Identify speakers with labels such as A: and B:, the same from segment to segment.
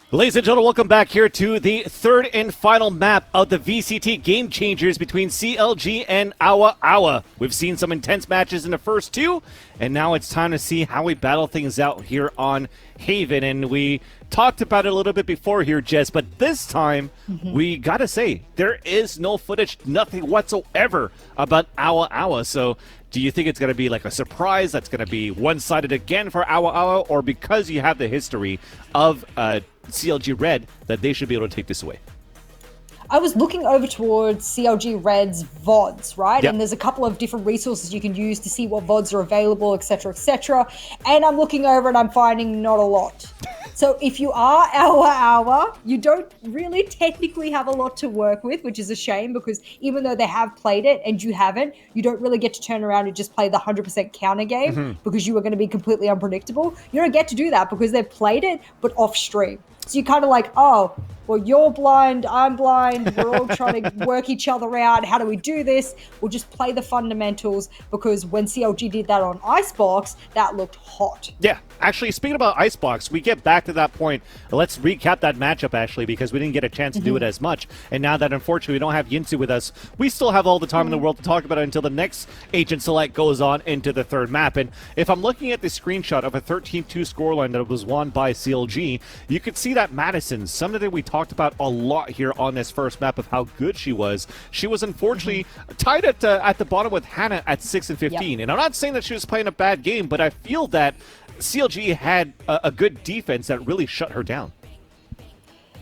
A: Ladies and gentlemen, welcome back here to the third and final map of the VCT Game Changers between CLG and OWA OWA. We've seen some intense matches in the first two, and now it's time to see how we battle things out here on Haven. And we talked about it a little bit before here, Jess, but this time we gotta say, there is no footage, nothing whatsoever about OWA OWA. So do you think it's going to be like a surprise that's going to be one-sided again for OWA OWA, or because you have the history of CLG Red that they should be able to take this away?
B: I was looking over towards CLG Red's VODs, right?
A: Yep.
B: And there's a couple of different resources you can use to see what VODs are available, etc., etc. And I'm looking over and I'm finding not a lot. So if you are OWA OWA, you don't really technically have a lot to work with, which is a shame, because even though they have played it and you haven't, you don't really get to turn around and just play the 100% counter game because you are going to be completely unpredictable. You don't get to do that because they've played it, but off stream. So you're kind of like, oh, well, you're blind, I'm blind, we're all trying to work each other out. How do we do this? We'll just play the fundamentals, because when CLG did that on Icebox, that looked hot.
A: Yeah, actually, speaking about Icebox, we get back to that point. Let's recap that matchup, actually, because we didn't get a chance to do it as much. And now that, unfortunately, we don't have Yinsu with us, we still have all the time in the world to talk about it until the next Agent Select goes on into the third map. And if I'm looking at the screenshot of a 13-2 scoreline that was won by CLG, you could see that Madison, something that we talked about a lot here on this first map of how good she was. She was unfortunately tied at the bottom with Hannah at 6 and 15. Yep. And I'm not saying that she was playing a bad game, but I feel that CLG had a good defense that really shut her down.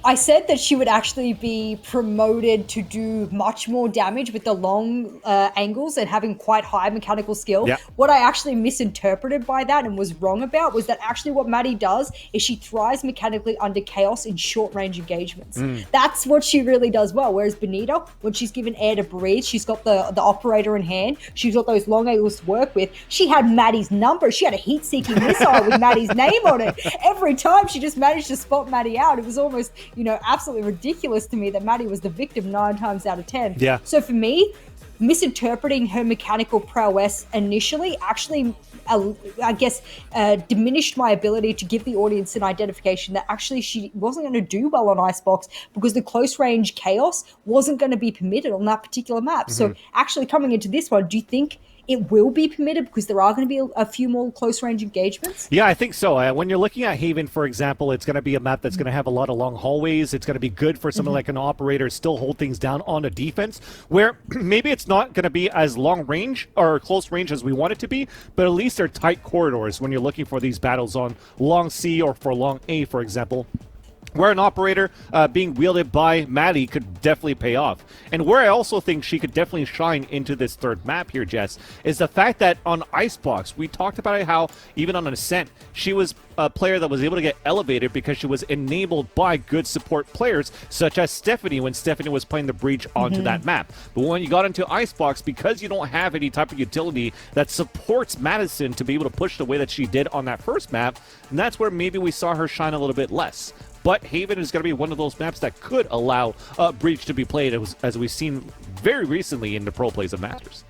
B: I said that she would actually be promoted to do much more damage with the long angles and having quite high mechanical skill.
A: Yep.
B: What I actually misinterpreted by that and was wrong about was that actually what Maddie does is she thrives mechanically under chaos in short-range engagements. That's what she really does well. Whereas Benita, when she's given air to breathe, she's got the operator in hand, she's got those long angles to work with. She had Maddie's number. She had a heat-seeking missile with Maddie's name on it. Every time she just managed to spot Maddie out. It was almost, absolutely ridiculous to me that Maddie was the victim 9 times out of 10.
A: Yeah.
B: So for me, misinterpreting her mechanical prowess initially actually, diminished my ability to give the audience an identification that actually she wasn't going to do well on Icebox because the close range chaos wasn't going to be permitted on that particular map. So actually coming into this one, do you think it will be permitted because there are going to be a few more close-range engagements?
A: Yeah, I think so. When you're looking at Haven, for example, it's going to be a map that's going to have a lot of long hallways. It's going to be good for someone like an operator still hold things down on a defense, where maybe it's not going to be as long range or close range as we want it to be, but at least they're tight corridors when you're looking for these battles on long C or for long A, for example, where an operator being wielded by Maddie could definitely pay off. And where I also think she could definitely shine into this third map here, Jess, is the fact that on Icebox, we talked about how even on Ascent, she was a player that was able to get elevated because she was enabled by good support players, such as Stephanie, when Stephanie was playing the Breach onto that map. But when you got into Icebox, because you don't have any type of utility that supports Madison to be able to push the way that she did on that first map, and that's where maybe we saw her shine a little bit less. But Haven is going to be one of those maps that could allow Breach to be played, as we've seen very recently in the pro plays of Masters.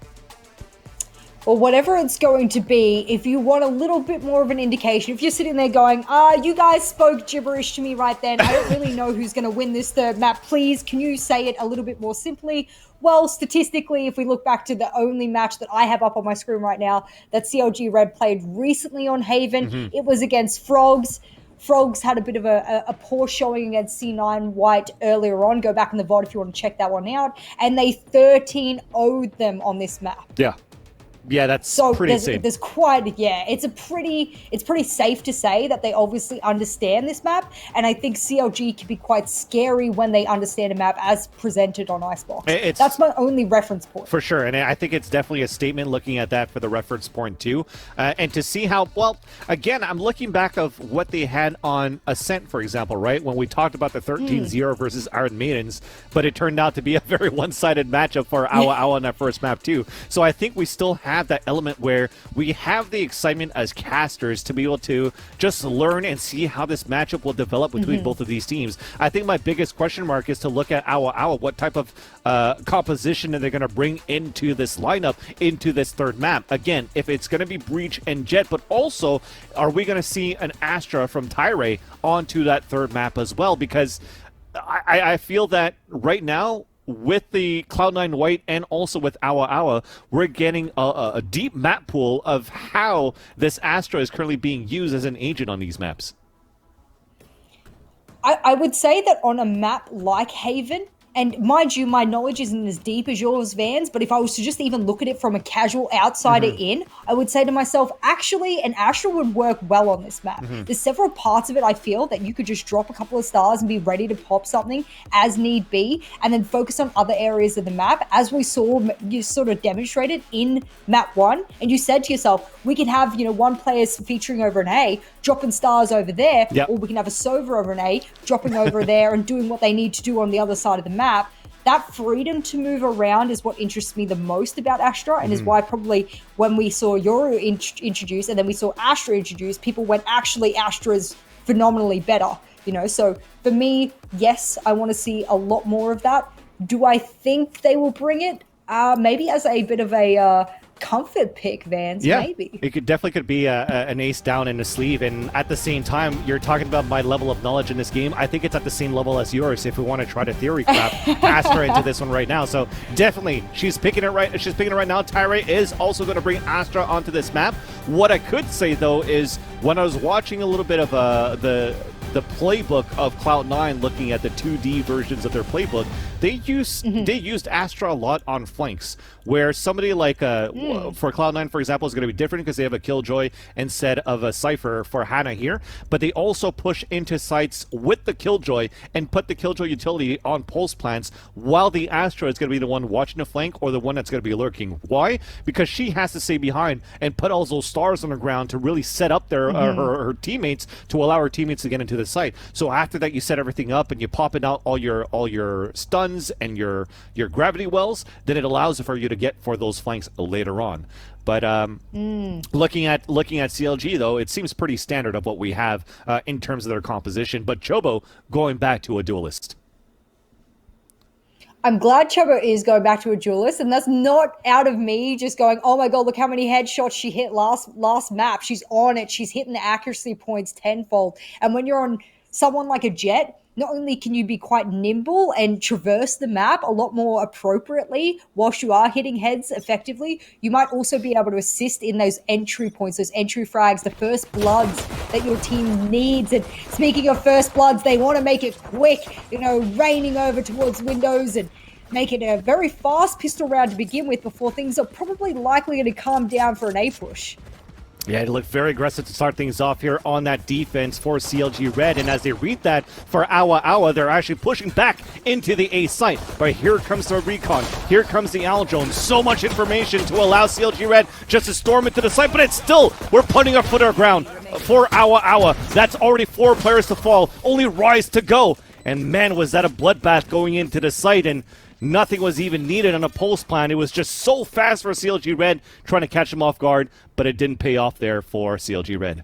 B: Well, whatever it's going to be, if you want a little bit more of an indication, if you're sitting there going, you guys spoke gibberish to me right then, I don't really know who's going to win this third map, please, can you say it a little bit more simply? Well, statistically, if we look back to the only match that I have up on my screen right now that CLG Red played recently on Haven, it was against Frogs. Frogs had a bit of a poor showing against C9 White earlier on. Go back in the VOD if you want to check that one out. And they 13-0'd them on this map.
A: Yeah, that's pretty insane.
B: There's it's pretty safe to say that they obviously understand this map, and I think CLG can be quite scary when they understand a map as presented on Icebox. That's my only reference point.
A: For sure, and I think it's definitely a statement looking at that for the reference point too. And to see how, well, again, I'm looking back of what they had on Ascent, for example, right? When we talked about the 13-0 versus Iron Maidens, but it turned out to be a very one-sided matchup for OWA OWA on that first map too. So I think we still have have that element where we have the excitement as casters to be able to just learn and see how this matchup will develop between both of these teams. I think my biggest question mark is to look at OWA OWA. What type of composition are they going to bring into this lineup, into this third map? Again, if it's going to be Breach and Jet, but also are we going to see an Astra from Tyre onto that third map as well? Because I feel that right now, with the Cloud9 White and also with OWA OWA, we're getting a deep map pool of how this Astra is currently being used as an agent on these maps.
B: I would say that on a map like Haven, and mind you, my knowledge isn't as deep as yours, Vans, but if I was to just even look at it from a casual outsider in, I would say to myself, actually, an Astra would work well on this map. There's several parts of it I feel that you could just drop a couple of stars and be ready to pop something as need be, and then focus on other areas of the map, as we saw you sort of demonstrated in map 1. And you said to yourself, we can have, one player featuring over an A, dropping stars over there, or we can have a Sova over an A, dropping over there and doing what they need to do on the other side of the map. That freedom to move around is what interests me the most about Astra, and is why probably when we saw Yoru introduced and then we saw Astra introduced, people went, actually, Astra's phenomenally better. So for me, yes, I want to see a lot more of that. Do I think they will bring it? Maybe as a bit of a comfort pick, Vans, maybe.
A: It could be an ace down in the sleeve, and at the same time, you're talking about my level of knowledge in this game. I think it's at the same level as yours if we want to try to theory crap Astra into this one right now. So definitely, she's picking it right now. Tyre is also going to bring Astra onto this map. What I could say, though, is when I was watching a little bit of the playbook of Cloud9, looking at the 2D versions of their playbook, they used Astra a lot on flanks, where somebody like for Cloud9, for example, is going to be different because they have a Killjoy instead of a Cypher for Hannah here, but they also push into sites with the Killjoy and put the Killjoy utility on pulse plants, while the Astra is going to be the one watching the flank or the one that's going to be lurking. Why? Because she has to stay behind and put all those stars on the ground to really set up their her teammates, to allow her teammates to get into the site. So after that, you set everything up and you pop it out all your stuns and your gravity wells, then it allows for you to get for those flanks later on. But looking at CLG, though, it seems pretty standard of what we have in terms of their composition. But Chobo going back to a duelist.
B: I'm glad Chobo is going back to a duelist, and that's not out of me just going, oh my god, look how many headshots she hit last map. She's on it. She's hitting the accuracy points tenfold. And when you're on someone like a Jet, not only can you be quite nimble and traverse the map a lot more appropriately whilst you are hitting heads effectively, you might also be able to assist in those entry points, those entry frags, the first bloods that your team needs. And speaking of first bloods, they want to make it quick, raining over towards windows and make it a very fast pistol round to begin with before things are probably likely going to calm down for an A push.
A: Yeah, it looked very aggressive to start things off here on that defense for CLG Red, and as they read that for OWA OWA, they're actually pushing back into the A site. But here comes the recon, here comes the Aldrone, so much information to allow CLG Red just to storm into the site, but it's still, we're putting our foot on the ground for OWA OWA. That's already 4 players to fall, only Rise to go. And man, was that a bloodbath going into the site, and nothing was even needed on a pulse plan. It was just so fast for CLG Red, trying to catch them off guard, but it didn't pay off there for CLG Red.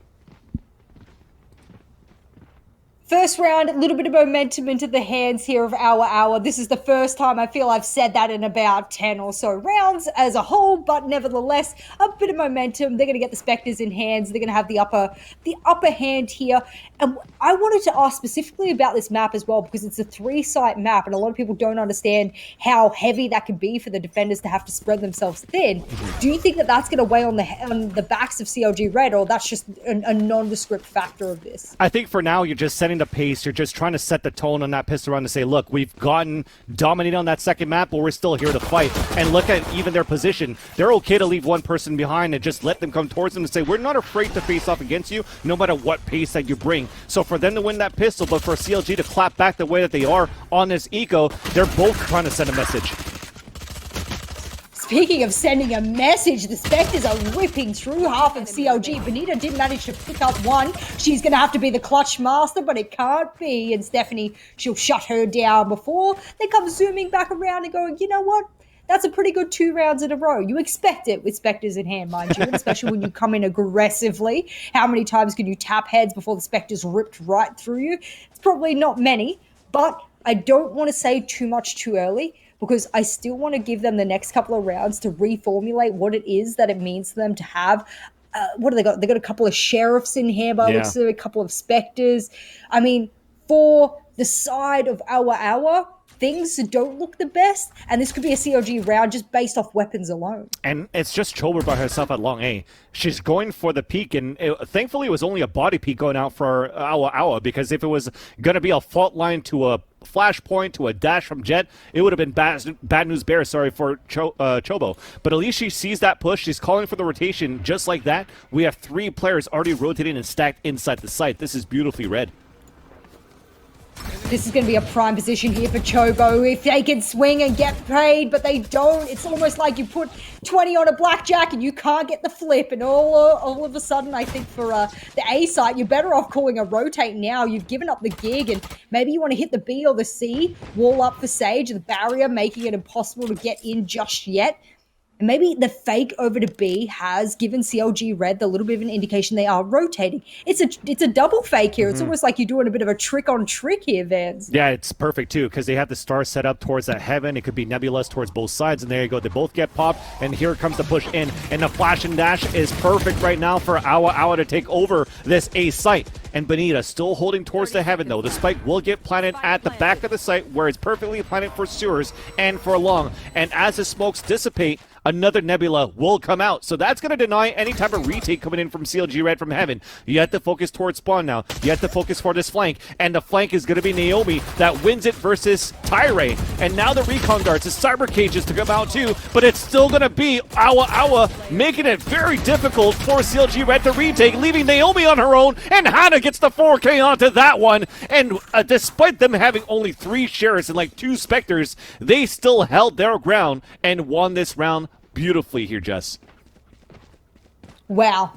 B: First round, a little bit of momentum into the hands here of OWA OWA. This is the first time I feel I've said that in about 10 or so rounds as a whole, but nevertheless, a bit of momentum. They're going to get the Spectres in hands. They're going to have the upper hand here. And I wanted to ask specifically about this map as well, because it's a 3-site map, and a lot of people don't understand how heavy that can be for the defenders to have to spread themselves thin. Do you think that that's going to weigh on the backs of CLG Red, or that's just a nondescript factor of this?
A: I think for now, you're just setting the pace. You're just trying to set the tone on that pistol round to say, look, we've gotten dominated on that second map, but we're still here to fight. And look at even their position. They're okay to leave one person behind and just let them come towards them and say, we're not afraid to face off against you, no matter what pace that you bring. So for them to win that pistol, but for CLG to clap back the way that they are on this eco, they're both trying to send a message.
B: Speaking of sending a message, the Spectres are ripping through half of CLG. Benita did manage to pick up one. She's going to have to be the clutch master, but it can't be. And Stephanie, she'll shut her down before they come zooming back around and going, you know what? That's a pretty good 2 rounds in a row. You expect it with Spectres in hand, mind you, especially when you come in aggressively. How many times can you tap heads before the Spectres ripped right through you? It's probably not many, but I don't want to say too much too early because I still want to give them the next couple of rounds to reformulate what it is that it means to them to have. What do they got? They got a couple of sheriffs in here, by looks of it, a couple of Spectres. I mean, for the side of OWA OWA, things don't look the best, and this could be a CLG round just based off weapons alone.
A: And it's just Chober by herself at long A. She's going for the peak, and thankfully it was only a body peak going out for OWA OWA, because if it was going to be a fault line to a flashpoint to a dash from Jet, it would have been bad news bears, for Chobo. But at least she sees that push. She's calling for the rotation just like that. We have 3 players already rotating and stacked inside the site. This is beautifully read.
B: This is going to be a prime position here for Chobo. If they can swing and get paid, but they don't, it's almost like you put 20 on a blackjack and you can't get the flip. And all of a sudden, I think for the A site, you're better off calling a rotate now. You've given up the gig, and maybe you want to hit the B or the C, wall up for Sage, the barrier, making it impossible to get in just yet. And maybe the fake over to B has given CLG Red the little bit of an indication they are rotating. It's a double fake here. It's almost like you're doing a bit of a trick on trick here, Vans.
A: Yeah, it's perfect too, because they have the star set up towards that heaven. It could be nebulous towards both sides, and there you go. They both get popped, and here comes the push in. And the flash and dash is perfect right now for OWA OWA to take over this A site. And Benita still holding towards the heaven, though. The spike will get planted at the back of the site, where it's perfectly planted for sewers and for long. And as the smokes dissipate, another nebula will come out. So that's going to deny any type of retake coming in from CLG Red from heaven. You have to focus towards spawn now. You have to focus for this flank. And the flank is going to be Naomi that wins it versus Tyre. And now the recon darts, the cyber cages to come out too. But it's still going to be OWA OWA making it very difficult for CLG Red to retake, leaving Naomi on her own. And Hannah gets the 4K onto that one. And despite them having only 3 sheriffs and like 2 Spectres, they still held their ground and won this round beautifully here, Jess.
B: Wow.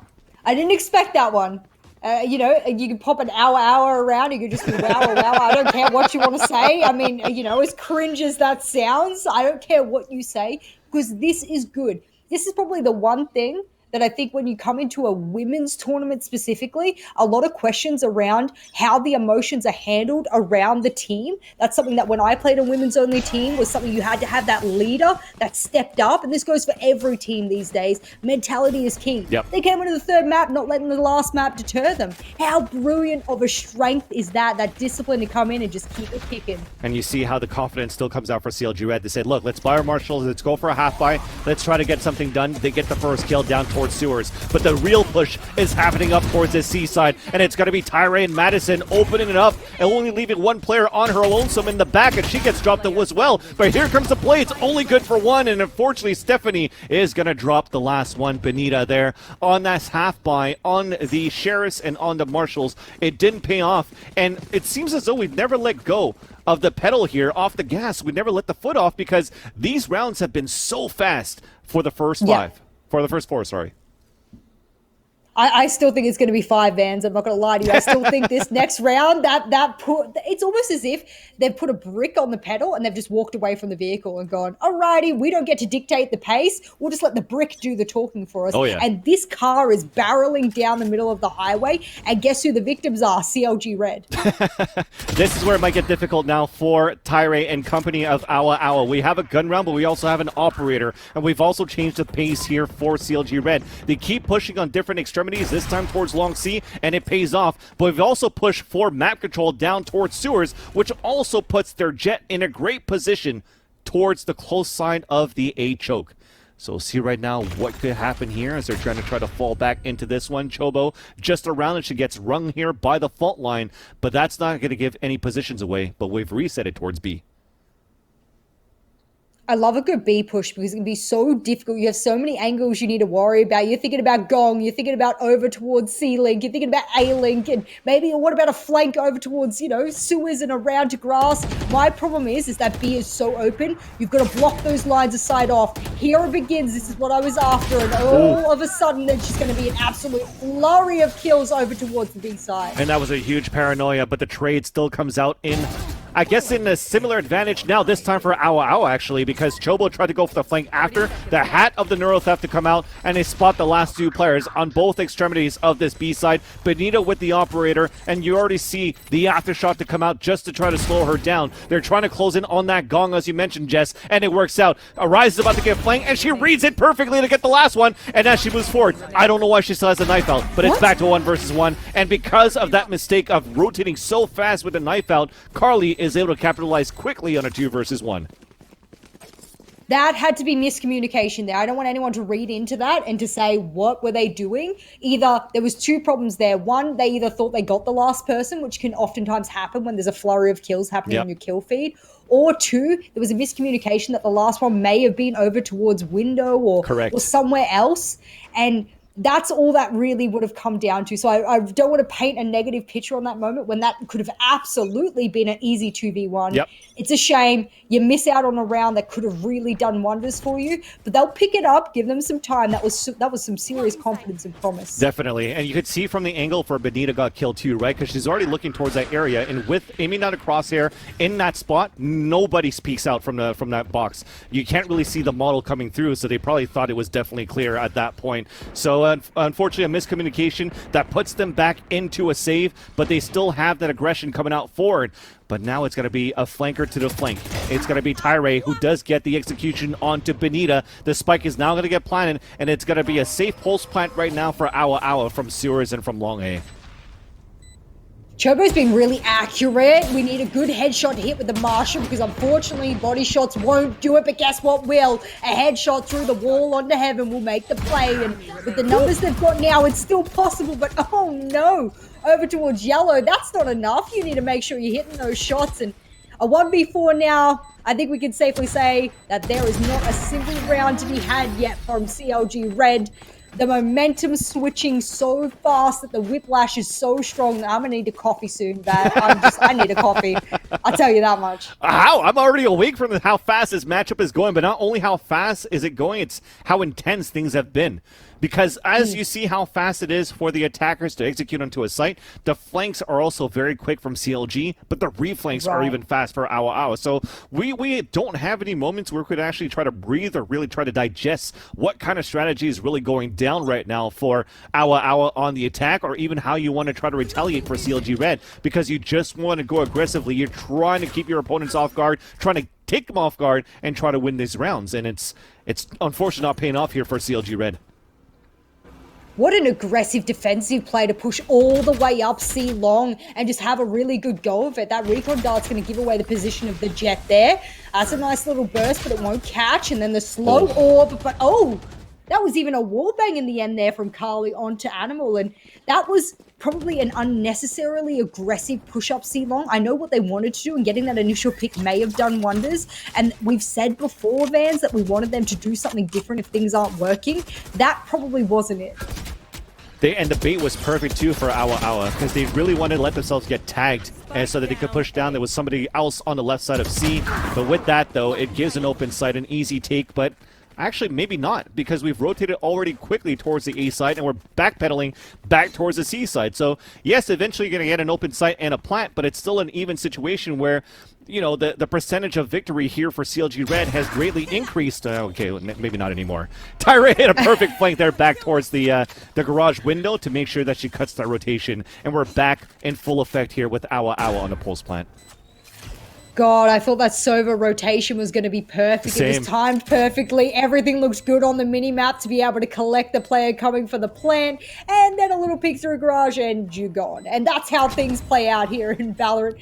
B: I didn't expect that one. You know, you can pop an hour around, you can just be wow. I don't care what you want to say. I mean, you know, as cringe as that sounds, I don't care what you say, because this is good. This is probably the one thing that I think when you come into a women's tournament specifically, a lot of questions around how the emotions are handled around the team. That's something that when I played a women's only team was something you had to have that leader that stepped up. And this goes for every team these days. Mentality is key.
A: Yep.
B: They came into the 3rd map, not letting the last map deter them. How brilliant of a strength is that discipline to come in and just keep it kicking.
A: And you see how the confidence still comes out for CLG Red. They said, look, let's buy our marshals, let's go for a half buy, let's try to get something done. They get the first kill down towards sewers, but the real push is happening up towards the seaside, and it's going to be Tyre and Madison opening it up and only leaving 1 player on her lonesome in the back, and she gets dropped as well. But here comes the play. It's only good for 1, and unfortunately Stephanie is going to drop the last one. Benita there on that half buy on the sheriffs and on the marshals. It didn't pay off, and it seems as though we've never let go of the pedal here off the gas. We never let the foot off, because these rounds have been so fast for the first 5. For the first 4, sorry.
B: I still think it's going to be 5 Vans. I'm not going to lie to you. I still think this next round, it's almost as if they've put a brick on the pedal and they've just walked away from the vehicle and gone, alrighty, we don't get to dictate the pace. We'll just let the brick do the talking for us.
A: Oh, yeah.
B: And this car is barreling down the middle of the highway. And guess who the victims are? CLG Red.
A: This is where it might get difficult now for Tyre and company of OWA OWA. We have a gun round, but we also have an operator. And we've also changed the pace here for CLG Red. They keep pushing on different extremities, this time towards Long C, and it pays off. But we've also pushed for map control down towards sewers, which also puts their Jet in a great position towards the close side of the A choke. So we'll see right now what could happen here as they're trying to fall back into this one. Chobo just around, and she gets rung here by the fault line, but that's not going to give any positions away, but we've reset it towards B.
B: I love a good B push because it can be so difficult. You have so many angles you need to worry about. You're thinking about Gong, you're thinking about over towards C-Link, you're thinking about A-Link, and maybe what about a flank over towards, you know, sewers and around to grass. My problem is that B is so open. You've got to block those lines aside off. Here it begins. This is what I was after, and all of a sudden there's just going to be an absolute flurry of kills over towards the B side.
A: And that was a huge paranoia, but the trade still comes out in I guess in a similar advantage now, this time for OWA OWA actually, because Chobo tried to go for the flank after the hat of the Neuro Theft to come out, and they spot the last two players on both extremities of this B side. Benita with the operator, and you already see the aftershock to come out just to try to slow her down. They're trying to close in on that gong, as you mentioned, Jess, and it works out. Arise is about to get flanked, and she reads it perfectly to get the last one, and as she moves forward, I don't know why she still has a knife out, but it's back to 1 versus 1, and because of that mistake of rotating so fast with the knife out, Carly is able to capitalize quickly on a 2 versus 1.
B: That had to be miscommunication there. I don't want anyone to read into that and to say, what were they doing? Either there was 2 problems there. One, they either thought they got the last person, which can oftentimes happen when there's a flurry of kills happening on your kill feed. Or 2, there was a miscommunication that the last one may have been over towards window or somewhere else. And that's all that really would have come down to. So I don't want to paint a negative picture on that moment when that could have absolutely been an easy 2v1.
A: Yep.
B: It's a shame. You miss out on a round that could have really done wonders for you, but they'll pick it up, give them some time. That was some serious confidence and promise.
A: Definitely. And you could see from the angle for Benita got killed too, right? Because she's already looking towards that area, and with aiming down a crosshair in that spot, nobody speaks out from that box. You can't really see the model coming through, so they probably thought it was definitely clear at that point. So unfortunately, a miscommunication that puts them back into a save, but they still have that aggression coming out forward. But now it's going to be a flanker to the flank. It's going to be Tyre who does get the execution onto Benita. The spike is now going to get planted, and it's going to be a safe pulse plant right now for OWA OWA from Sewers and from Long A.
B: Chobo's been really accurate. We need a good headshot to hit with the Marshal because unfortunately body shots won't do it, but guess what will? A headshot through the wall onto Heaven will make the play, and with the numbers they've got now, it's still possible, but oh no! Over towards Yellow, that's not enough. You need to make sure you're hitting those shots, and a 1v4 now, I think we can safely say that there is not a single round to be had yet from CLG Red. The momentum switching so fast that the whiplash is so strong. I'm gonna need a coffee soon, but I need a coffee. I'll tell you that much.
A: How? I'm already awake from how fast this matchup is going, but not only how fast is it going, it's how intense things have been. Because as you see how fast it is for the attackers to execute onto a site, the flanks are also very quick from CLG, but the reflanks are even fast for OWA OWA. So we don't have any moments where we could actually try to breathe or really try to digest what kind of strategy is really going down right now for OWA OWA on the attack, or even how you want to try to retaliate for CLG Red, because you just want to go aggressively. You're trying to keep your opponents off guard, trying to take them off guard and try to win these rounds, and it's unfortunately not paying off here for CLG Red.
B: What an aggressive defensive play to push all the way up C long and just have a really good go of it. That recon dart's going to give away the position of the jet there. That's a nice little burst, but it won't catch. And then the slow orb, but that was even a wallbang in the end there from Carly onto Animal. And that was probably an unnecessarily aggressive push-up C long. I know what they wanted to do, and getting that initial pick may have done wonders. And we've said before, Vans, that we wanted them to do something different if things aren't working. That probably wasn't it.
A: And the bait was perfect too for OWA OWA, because they really wanted to let themselves get tagged, and so that they could push down. There was somebody else on the left side of C, but with that though, it gives an open side, an easy take, but actually maybe not, because we've rotated already quickly towards the A side and we're backpedaling back towards the C side. So yes, eventually you're going to get an open site and a plant, but it's still an even situation where, you know, the percentage of victory here for CLG Red has greatly increased. Okay, maybe not anymore. Tyra hit a perfect flank there back towards the garage window to make sure that she cuts that rotation, and we're back in full effect here with OWA OWA on the pulse plant.
B: God, I thought that Sova rotation was going to be perfect. It was timed perfectly. Everything looks good on the mini-map to be able to collect the player coming for the plant, and then a little peek through a garage and you're gone. And that's how things play out here in Valorant.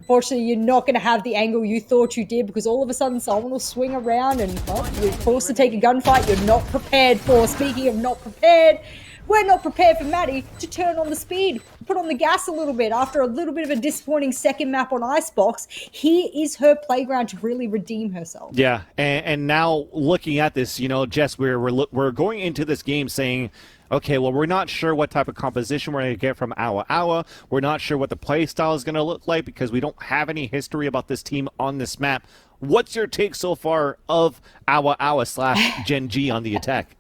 B: Unfortunately, you're not going to have the angle you thought you did, because all of a sudden someone will swing around and you're forced to take a gunfight you're not prepared for. Speaking of not prepared, we're not prepared for Maddie to turn on the speed, put on the gas a little bit after a little bit of a disappointing second map on Icebox. Here is her playground to really redeem herself.
A: Yeah, and now looking at this, you know, Jess, we're going into this game saying, okay, well, we're not sure what type of composition we're going to get from OWA OWA. We're not sure what the play style is going to look like, because we don't have any history about this team on this map. What's your take so far of OWA OWA / Gen G on the attack?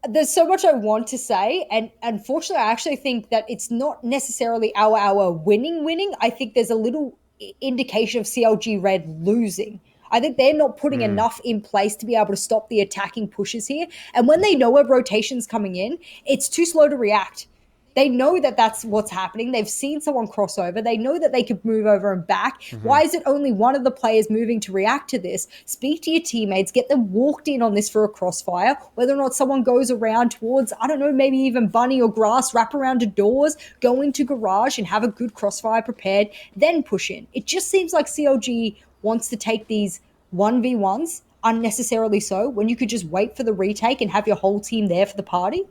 B: There's so much I want to say, and unfortunately, I actually think that it's not necessarily our winning. I think there's a little indication of CLG Red losing. I think they're not putting enough in place to be able to stop the attacking pushes here. And when they know a rotation's coming in, it's too slow to react. They know that that's what's happening. They've seen someone cross over. They know that they could move over and back. Why is it only one of the players moving to react to this? Speak to your teammates. Get them walked in on this for a crossfire. Whether or not someone goes around towards, I don't know, maybe even bunny or grass, wrap around to doors, go into garage and have a good crossfire prepared, then push in. It just seems like CLG wants to take these 1v1s unnecessarily so when you could just wait for the retake and have your whole team there for the party.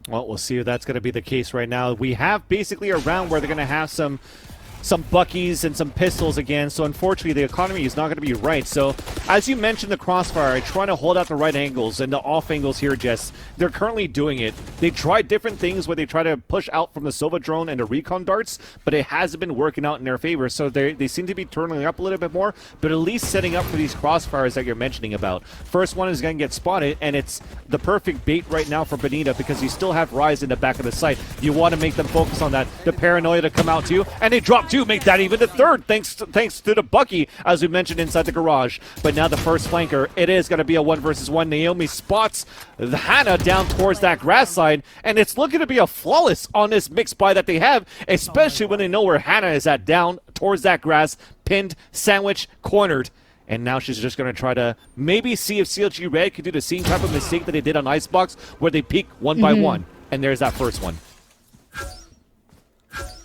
A: Well, we'll see if that's going to be the case right now. We have basically a round where they're going to have some buckies and some pistols again, so unfortunately the economy is not going to be right. So as you mentioned, the crossfire, trying to hold out the right angles and the off angles here, Jess, they're currently doing it. They tried different things where they try to push out from the Sova drone and the recon darts, but it hasn't been working out in their favor. So they seem to be turning up a little bit more, but at least setting up for these crossfires that you're mentioning about. First one is going to get spotted, and it's the perfect bait right now for Benita because you still have Rise in the back of the site. You want to make them focus on that. The paranoia to come out too, and they drop two, make that even the third, thanks to the Bucky, as we mentioned, inside the garage. But now the first flanker, it is going to be a 1 versus 1. Naomi spots the Hannah down towards that grass side, and it's looking to be a flawless on this mix buy that they have, especially when they know where Hannah is at, down towards that grass, pinned, sandwich, cornered. And now she's just going to try to maybe see if CLG Red could do the same type of mistake that they did on Icebox, where they peek one by one. And there's that first one.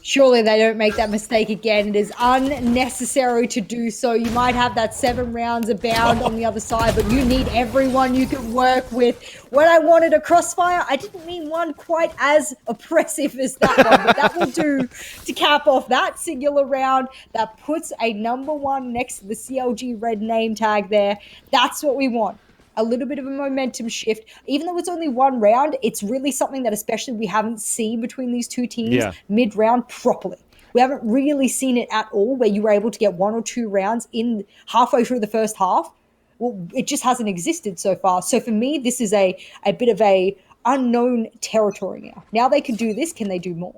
B: Surely they don't make that mistake again. It is unnecessary to do so. You might have that 7 rounds abound on the other side, but you need everyone you can work with. When I wanted a crossfire, I didn't mean one quite as oppressive as that one, but that will do to cap off that singular round. That puts a number 1 next to the CLG Red name tag there. That's what we want. A little bit of a momentum shift. Even though it's only 1 round, it's really something that especially we haven't seen between these two teams mid-round properly. We haven't really seen it at all where you were able to get 1 or 2 rounds in halfway through the first half. Well, it just hasn't existed so far. So for me, this is a bit of a unknown territory now. Now they can do this. Can they do more?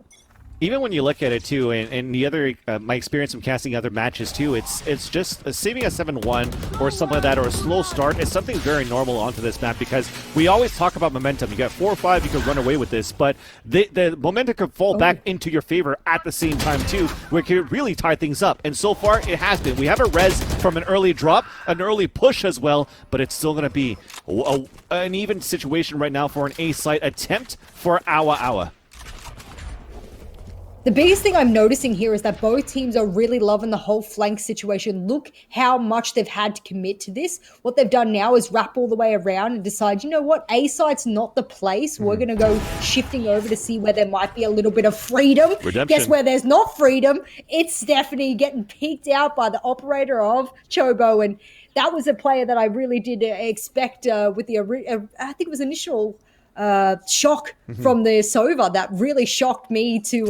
A: Even when you look at it too, and the other, my experience from casting other matches too, it's just saving a 7-1 or something like that, or a slow start is something very normal onto this map, because we always talk about momentum. You got 4 or 5, you can run away with this, but the momentum could fall back into your favor at the same time too, where it could really tie things up. And so far, it has been. We have a res from an early drop, an early push as well, but it's still going to be an even situation right now for an A site attempt for OWA OWA.
B: The biggest thing I'm noticing here is that both teams are really loving the whole flank situation. Look how much they've had to commit to this. What they've done now is wrap all the way around and decide, you know what, A site's not the place. We're going to go shifting over to see where there might be a little bit of freedom.
A: Redemption.
B: Guess where there's not freedom? It's Stephanie getting peeked out by the operator of Chobo. And that was a player that I really did expect with the, I think it was initial shock from the Sova that really shocked me to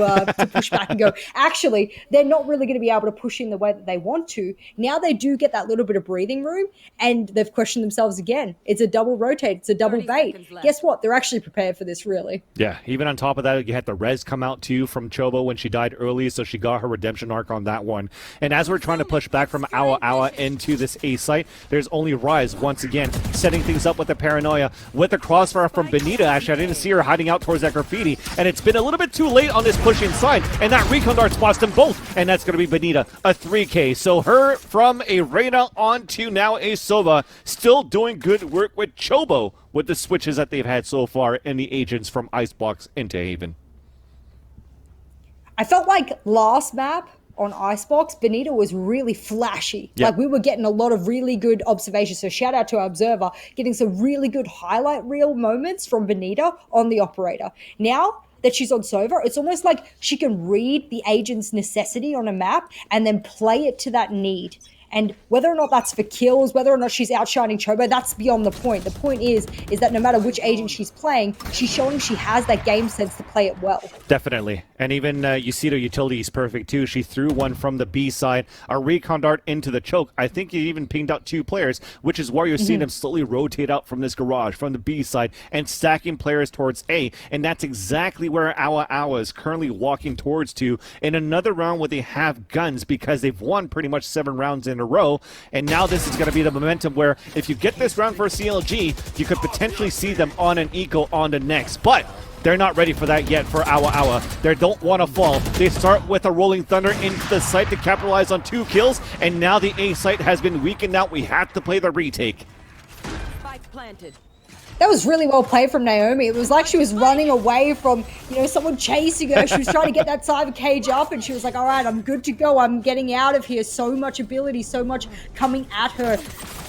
B: push back and go, actually, they're not really going to be able to push in the way that they want to. Now they do get that little bit of breathing room, and they've questioned themselves again. It's a double rotate. It's a double bait. Guess what? They're actually prepared for this, really.
A: Yeah, even on top of that, you had the res come out too from Chobo when she died early, so she got her redemption arc on that one. And as we're trying to push back from OWA OWA into this A site, there's only Rise once again setting things up with the paranoia, with the crossfire from Benita. Actually, I didn't see her hiding out towards that graffiti, and it's been a little bit too late on this push inside, and that recon dart spots them both, and that's going to be Benita, a 3K. So her from a Reyna on to now a Sova, still doing good work with Chobo with the switches that they've had so far and the agents from Icebox into Haven.
B: I felt like last map on Icebox, Benita was really flashy.
A: Yep.
B: Like we were getting a lot of really good observations. So shout out to our observer, getting some really good highlight reel moments from Benita on the operator. Now that she's on Sova, it's almost like she can read the agent's necessity on a map and then play it to that need. And whether or not that's for kills, whether or not she's outshining Chobo, that's beyond the point. The point is that no matter which agent she's playing, she's showing she has that game sense to play it well.
A: Definitely. And even Yusito utility is perfect too. She threw one from the B side, a recon dart into the choke. I think he even pinged out 2 players, which is why you're seeing them slowly rotate out from this garage, from the B side, and stacking players towards A. And that's exactly where OWA OWA is currently walking towards to in another round where they have guns, because they've won pretty much 7 rounds in a row. And now this is going to be the momentum where if you get this round for CLG, you could potentially see them on an eco on the next. But they're not ready for that yet for OWA OWA. They don't want to fall. They start with a Rolling Thunder into the site to capitalize on 2 kills, and now the A site has been weakened out. We have to play the retake.
C: Spike planted.
B: That was really well played from Naomi. It was like she was running away from, someone chasing her. She was trying to get that cyber cage up, and she was like, all right, I'm good to go. I'm getting out of here. So much ability, so much coming at her.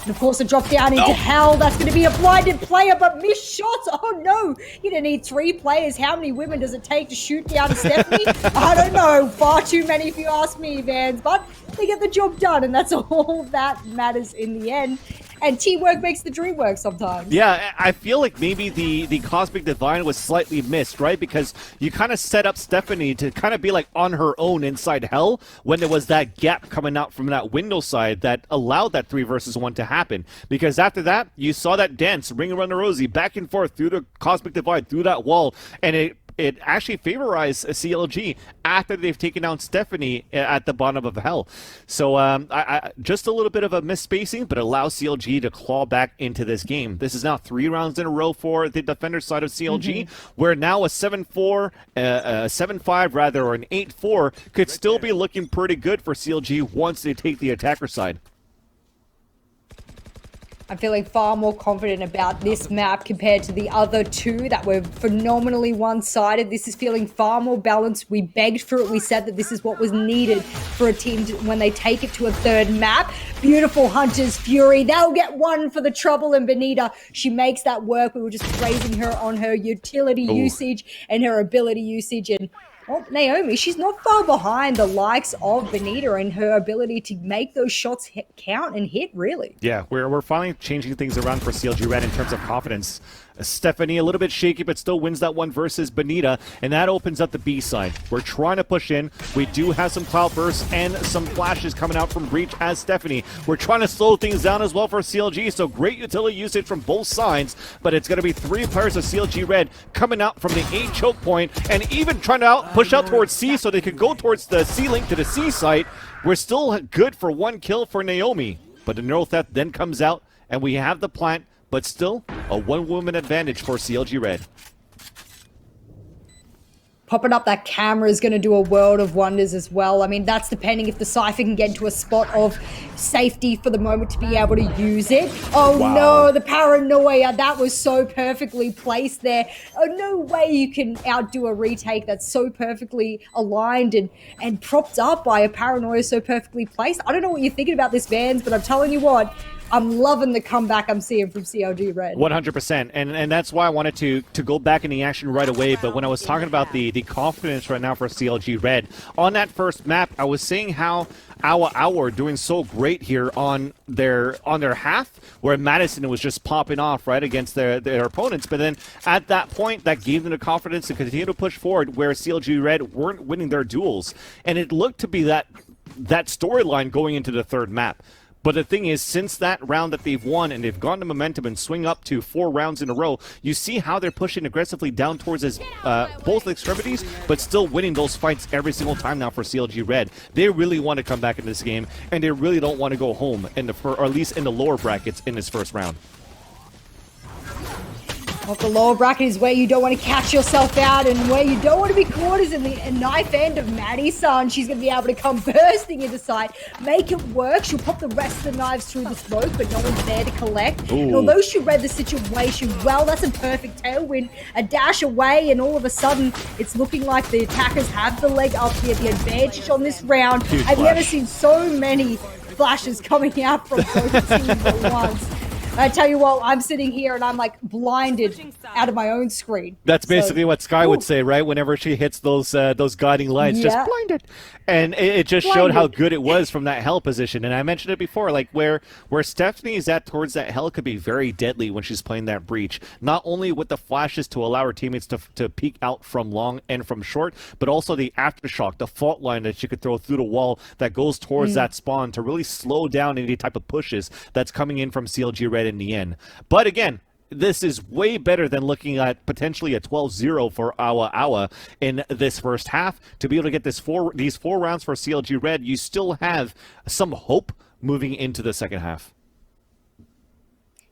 B: And of course, a drop down into hell. That's going to be a blinded player, but missed shots. Oh no, you're going to need 3 players. How many women does it take to shoot down a Stephanie? I don't know. Far too many if you ask me, Vans. But they get the job done, and that's all that matters in the end. And teamwork makes the dream work sometimes.
A: Yeah, I feel like maybe the Cosmic Divine was slightly missed, right? Because you kind of set up Stephanie to kind of be like on her own inside Hell when there was that gap coming out from that window side that allowed that 3 versus 1 to happen. Because after that, you saw that dance, ring around the rosy, back and forth through the Cosmic Divide, through that wall, and it actually favorized CLG after they've taken down Stephanie at the bottom of Hell. So I just a little bit of a misspacing, but allows CLG to claw back into this game. This is now 3 rounds in a row for the defender side of CLG, where now a 7-4, 7-5 rather, or an 8-4 could still be looking pretty good for CLG once they take the attacker side.
B: I'm feeling far more confident about this map compared to the other 2 that were phenomenally one-sided. This is feeling far more balanced. We begged for it. We said that this is what was needed for a team when they take it to a 3rd map. Beautiful Hunter's Fury. They'll get 1 for the trouble, and Benita, she makes that work. We were just praising her on her utility usage and her ability usage. And Naomi, she's not far behind the likes of Benita and her ability to make those shots count and hit, really.
A: Yeah, we're finally changing things around for CLG Red in terms of confidence. Stephanie a little bit shaky, but still wins that one versus Benita, and that opens up the B side. We're trying to push in. We do have some cloud bursts and some flashes coming out from Breach as Stephanie. We're trying to slow things down as well for CLG, so great utility usage from both sides, but it's going to be 3 players of CLG Red coming out from the A choke point and even trying to push out towards C so they could go towards the C link to the C site. We're still good for 1 kill for Naomi, but the neural theft then comes out, and we have the plant, but still a 1-woman advantage for CLG Red.
B: Popping up that camera is going to do a world of wonders as well. I mean, that's depending if the Cypher can get into a spot of safety for the moment to be able to use it. Oh no, the paranoia. That was so perfectly placed there. Oh, no way you can outdo a retake that's so perfectly aligned and propped up by a paranoia so perfectly placed. I don't know what you're thinking about this, Vans, but I'm telling you what, I'm loving the comeback I'm seeing from CLG Red.
A: 100%, and that's why I wanted to go back in the action right away. But when I was talking about the confidence right now for CLG Red, on that first map, I was saying how OWA OWA are doing so great here on their half, where Madison was just popping off right against their opponents. But then at that point, that gave them the confidence to continue to push forward, where CLG Red weren't winning their duels, and it looked to be that storyline going into the 3rd map. But the thing is, since that round that they've won and they've gone to momentum and swing up to 4 rounds in a row, you see how they're pushing aggressively down towards both extremities, but still winning those fights every single time now for CLG Red. They really want to come back in this game, and they really don't want to go home, or at least in the lower brackets in this first round.
B: Well, the lower bracket is where you don't want to catch yourself out, and where you don't want to be caught is in the knife end of Maddie's son. She's going to be able to come bursting into sight, make it work. She'll pop the rest of the knives through the smoke, but no one's there to collect.
A: Ooh.
B: And although she read the situation well, that's a perfect tailwind. A dash away, and all of a sudden, it's looking like the attackers have the leg up here, the advantage on this round.
A: Huge
B: I've
A: flash.
B: never seen so many flashes coming out from both teams at once. I tell you what, I'm sitting here and I'm like blinded out of my own screen.
A: That's basically
B: So,
A: what Sky would say, right? Whenever she hits those guiding lights,
B: Yeah.
A: just blinded. And it just showed how good it was from that hell position. And I mentioned it before, like where Stephanie is at towards that hell could be very deadly when she's playing that breach. Not only with the flashes to allow her teammates to peek out from long and from short, but also the aftershock, the fault line that she could throw through the wall that goes towards that spawn to really slow down any type of pushes that's coming in from CLG Red in the end. But again, this is way better than looking at potentially a 12-0 for OWA OWA in this first half. To be able to get these four rounds for CLG Red, you still have some hope moving into the second half.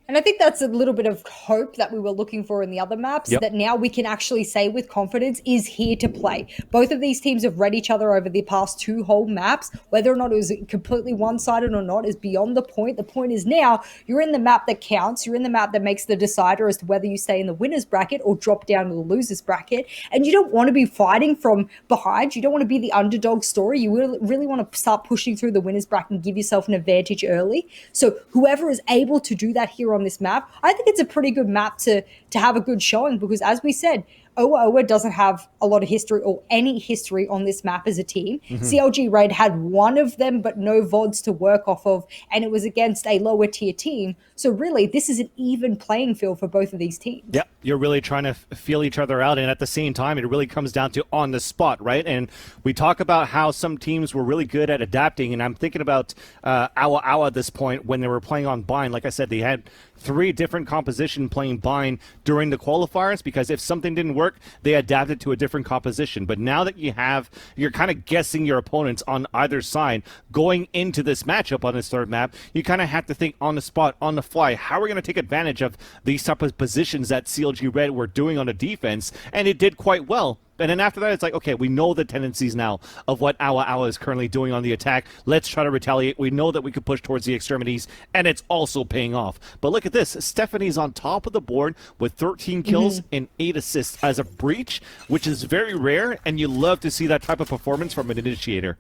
B: And I think that's a little bit of hope that we were looking for in the other maps, that now we can actually say with confidence is here to play. Both of these teams have read each other over the past 2 whole maps. Whether or not it was completely one-sided or not is beyond the point. The point is now you're in the map that counts. You're in the map that makes the decider as to whether you stay in the winner's bracket or drop down to the loser's bracket. And you don't want to be fighting from behind. You don't want to be the underdog story. You really want to start pushing through the winner's bracket and give yourself an advantage early. So whoever is able to do that here on this map, I think it's a pretty good map to have a good showing, because as we said, OWA OWA doesn't have a lot of history or any history on this map as a team. CLG Red had one of them, but no VODs to work off of, and it was against a lower tier team. So really, this is an even playing field for both of these teams.
A: Yeah, you're really trying to feel each other out, and at the same time, it really comes down to on the spot, right? And we talk about how some teams were really good at adapting, and I'm thinking about OWA OWA at this point when they were playing on Bind. Like I said, they had 3 different composition playing Bind during the qualifiers, because if something didn't work, they adapted to a different composition. But now that you're kind of guessing your opponents on either side going into this matchup on this third map, you kind of have to think on the spot, on the fly, how are we going to take advantage of these type of positions that CLG Red were doing on the defense, and it did quite well. And then after that, it's like, okay, we know the tendencies now of what OWA OWA is currently doing on the attack. Let's try to retaliate. We know that we could push towards the extremities, and it's also paying off. But look at this. Stephanie's on top of the board with 13 kills and 8 assists as a breach, which is very rare, and you love to see that type of performance from an initiator.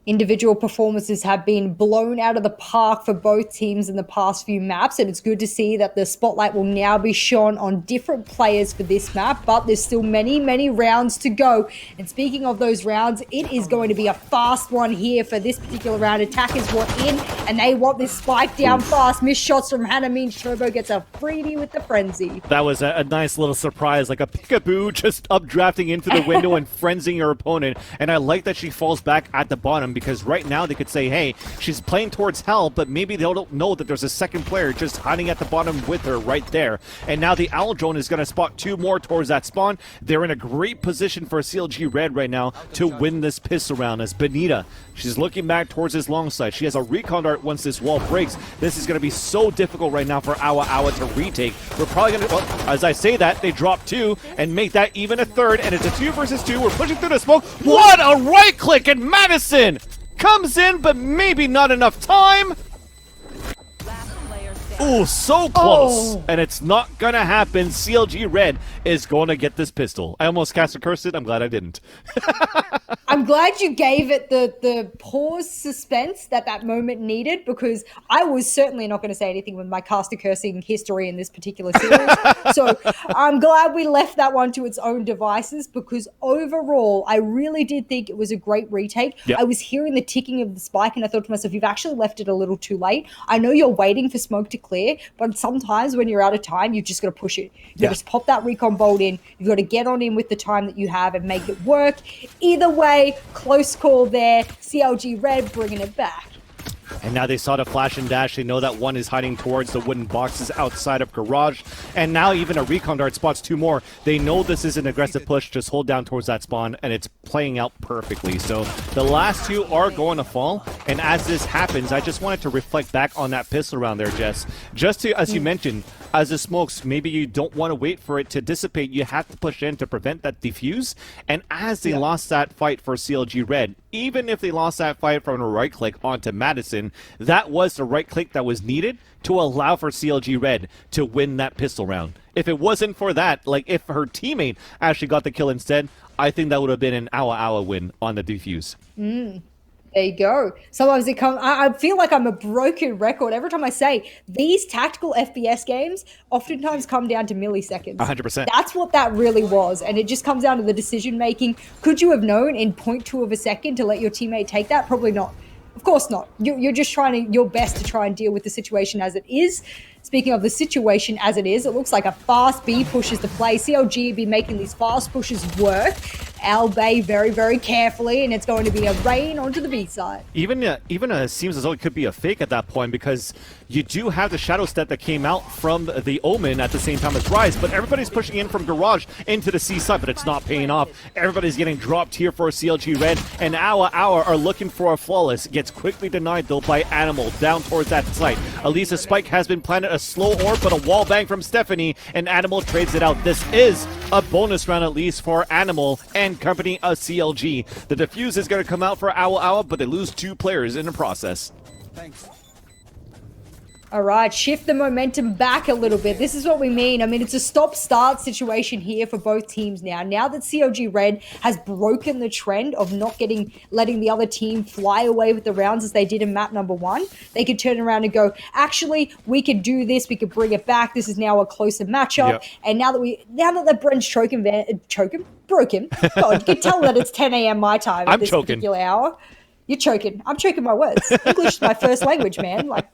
B: Individual performances have been blown out of the park for both teams in the past few maps, and it's good to see that the spotlight will now be shone on different players for this map, but there's still many rounds to go. And speaking of those rounds, it is going to be a fast one here for this particular round. Attackers want in, and they want this spike down fast. Missed shots from Hannah means Turbo gets a freebie with the frenzy.
A: That was a nice little surprise, like a peekaboo just updrafting into the window and frenzying her opponent. And I like that she falls back at the bottom, because right now they could say, hey, she's playing towards hell, but maybe they don't know that there's a second player just hiding at the bottom with her right there. And now the Owl Drone is going to spot 2 more towards that spawn. They're in a great position for CLG Red right now to win this pistol round, as Benita, she's looking back towards his long side. She has a recon dart once this wall breaks. This is going to be so difficult right now for OWA OWA to retake. We're probably going to, well, as I say that, they drop 2 and make that even a third, and it's a 2 versus 2. We're pushing through the smoke. What a right click, and Madison comes in, but maybe not enough time. Ooh, so close. And it's not going to happen. CLG Red is going to get this pistol. I almost cast a curse it. I'm glad I didn't.
B: I'm glad you gave it the pause suspense that moment needed, because I was certainly not going to say anything with my caster cursing history in this particular series. So I'm glad we left that one to its own devices, because overall, I really did think it was a great retake.
A: Yep.
B: I was hearing the ticking of the spike, and I thought to myself, you've actually left it a little too late. I know you're waiting for smoke to clear, but sometimes when you're out of time, you've just got to push it. You just pop that recon bolt in. You've got to get on in with the time that you have and make it work. Either way, close call there. CLG Red bringing it back.
A: And now they saw the flash and dash. They know that one is hiding towards the wooden boxes outside of garage. And now even a recon dart spots 2 more. They know this is an aggressive push. Just hold down towards that spawn, and it's playing out perfectly. So the last 2 are going to fall. And as this happens, I just wanted to reflect back on that pistol round there, Jess. Just to, as you mentioned, as the smokes, maybe you don't want to wait for it to dissipate. You have to push in to prevent that defuse. And as they lost that fight for CLG Red, even if they lost that fight from a right click onto Madison, that was the right click that was needed to allow for CLG Red to win that pistol round. If it wasn't for that, like if her teammate actually got the kill instead, I think that would have been an OWA OWA win on the defuse.
B: There you go. Sometimes it comes. I feel like I'm a broken record every time I say these tactical FPS games oftentimes come down to milliseconds.
A: 100%.
B: That's what that really was, and it just comes down to the decision making. Could you have known in 0.2 of a second to let your teammate take that? Probably not. Of course not. You're just trying your best to try and deal with the situation as it is. Speaking of the situation as it is, it looks like a fast B push is the play. CLG be making these fast pushes work. Albay very, very carefully, and it's going to be a rain onto the B side.
A: Even seems as though it could be a fake at that point, because you do have the shadow step that came out from the Omen at the same time as Rise, but everybody's pushing in from Garage into the C side, but it's not paying off. Everybody's getting dropped here for CLG Red, and OWA OWA are looking for a flawless. It gets quickly denied though by Animal down towards that site. Elisa Spike has been planted, a slow orb, but a wall bang from Stephanie, and Animal trades it out. This is a bonus round at least for Animal and company of CLG. The defuse is going to come out for OWA OWA, but they lose 2 players in the process.
D: Thanks.
B: All right, shift the momentum back a little bit. This is what we mean. I mean, it's a stop-start situation here for both teams now. Now that CLG Red has broken the trend of not letting the other team fly away with the rounds as they did in map number 1, they could turn around and go, actually, we could do this. We could bring it back. This is now a closer matchup. Yep. And now that the Brent's broken. God, you can tell that it's 10 a.m. my time at this particular hour. You're choking. I'm choking my words. English is my first language, man. Like,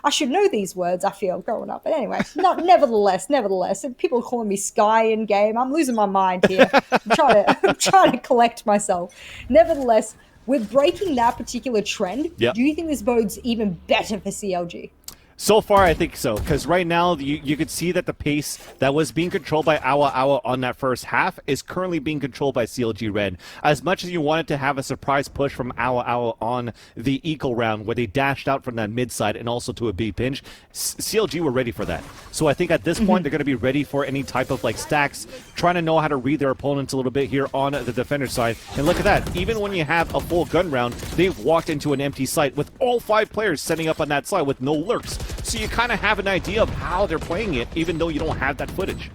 B: I should know these words, I feel, growing up. But anyway, nevertheless, and people are calling me Sky in game. I'm losing my mind here. I'm trying to collect myself. Nevertheless, with breaking that particular trend, do you think this bodes even better for CLG?
A: So far, I think so, because right now you could see that the pace that was being controlled by OWA OWA on that first half is currently being controlled by CLG Red. As much as you wanted to have a surprise push from OWA OWA on the eco round where they dashed out from that mid side and also to a B pinch, CLG were ready for that. So I think at this point they're going to be ready for any type of like stacks, trying to know how to read their opponents a little bit here on the defender side. And look at that, even when you have a full gun round, they've walked into an empty site with all 5 players setting up on that side with no lurks. So you kind of have an idea of how they're playing it, even though you don't have that footage.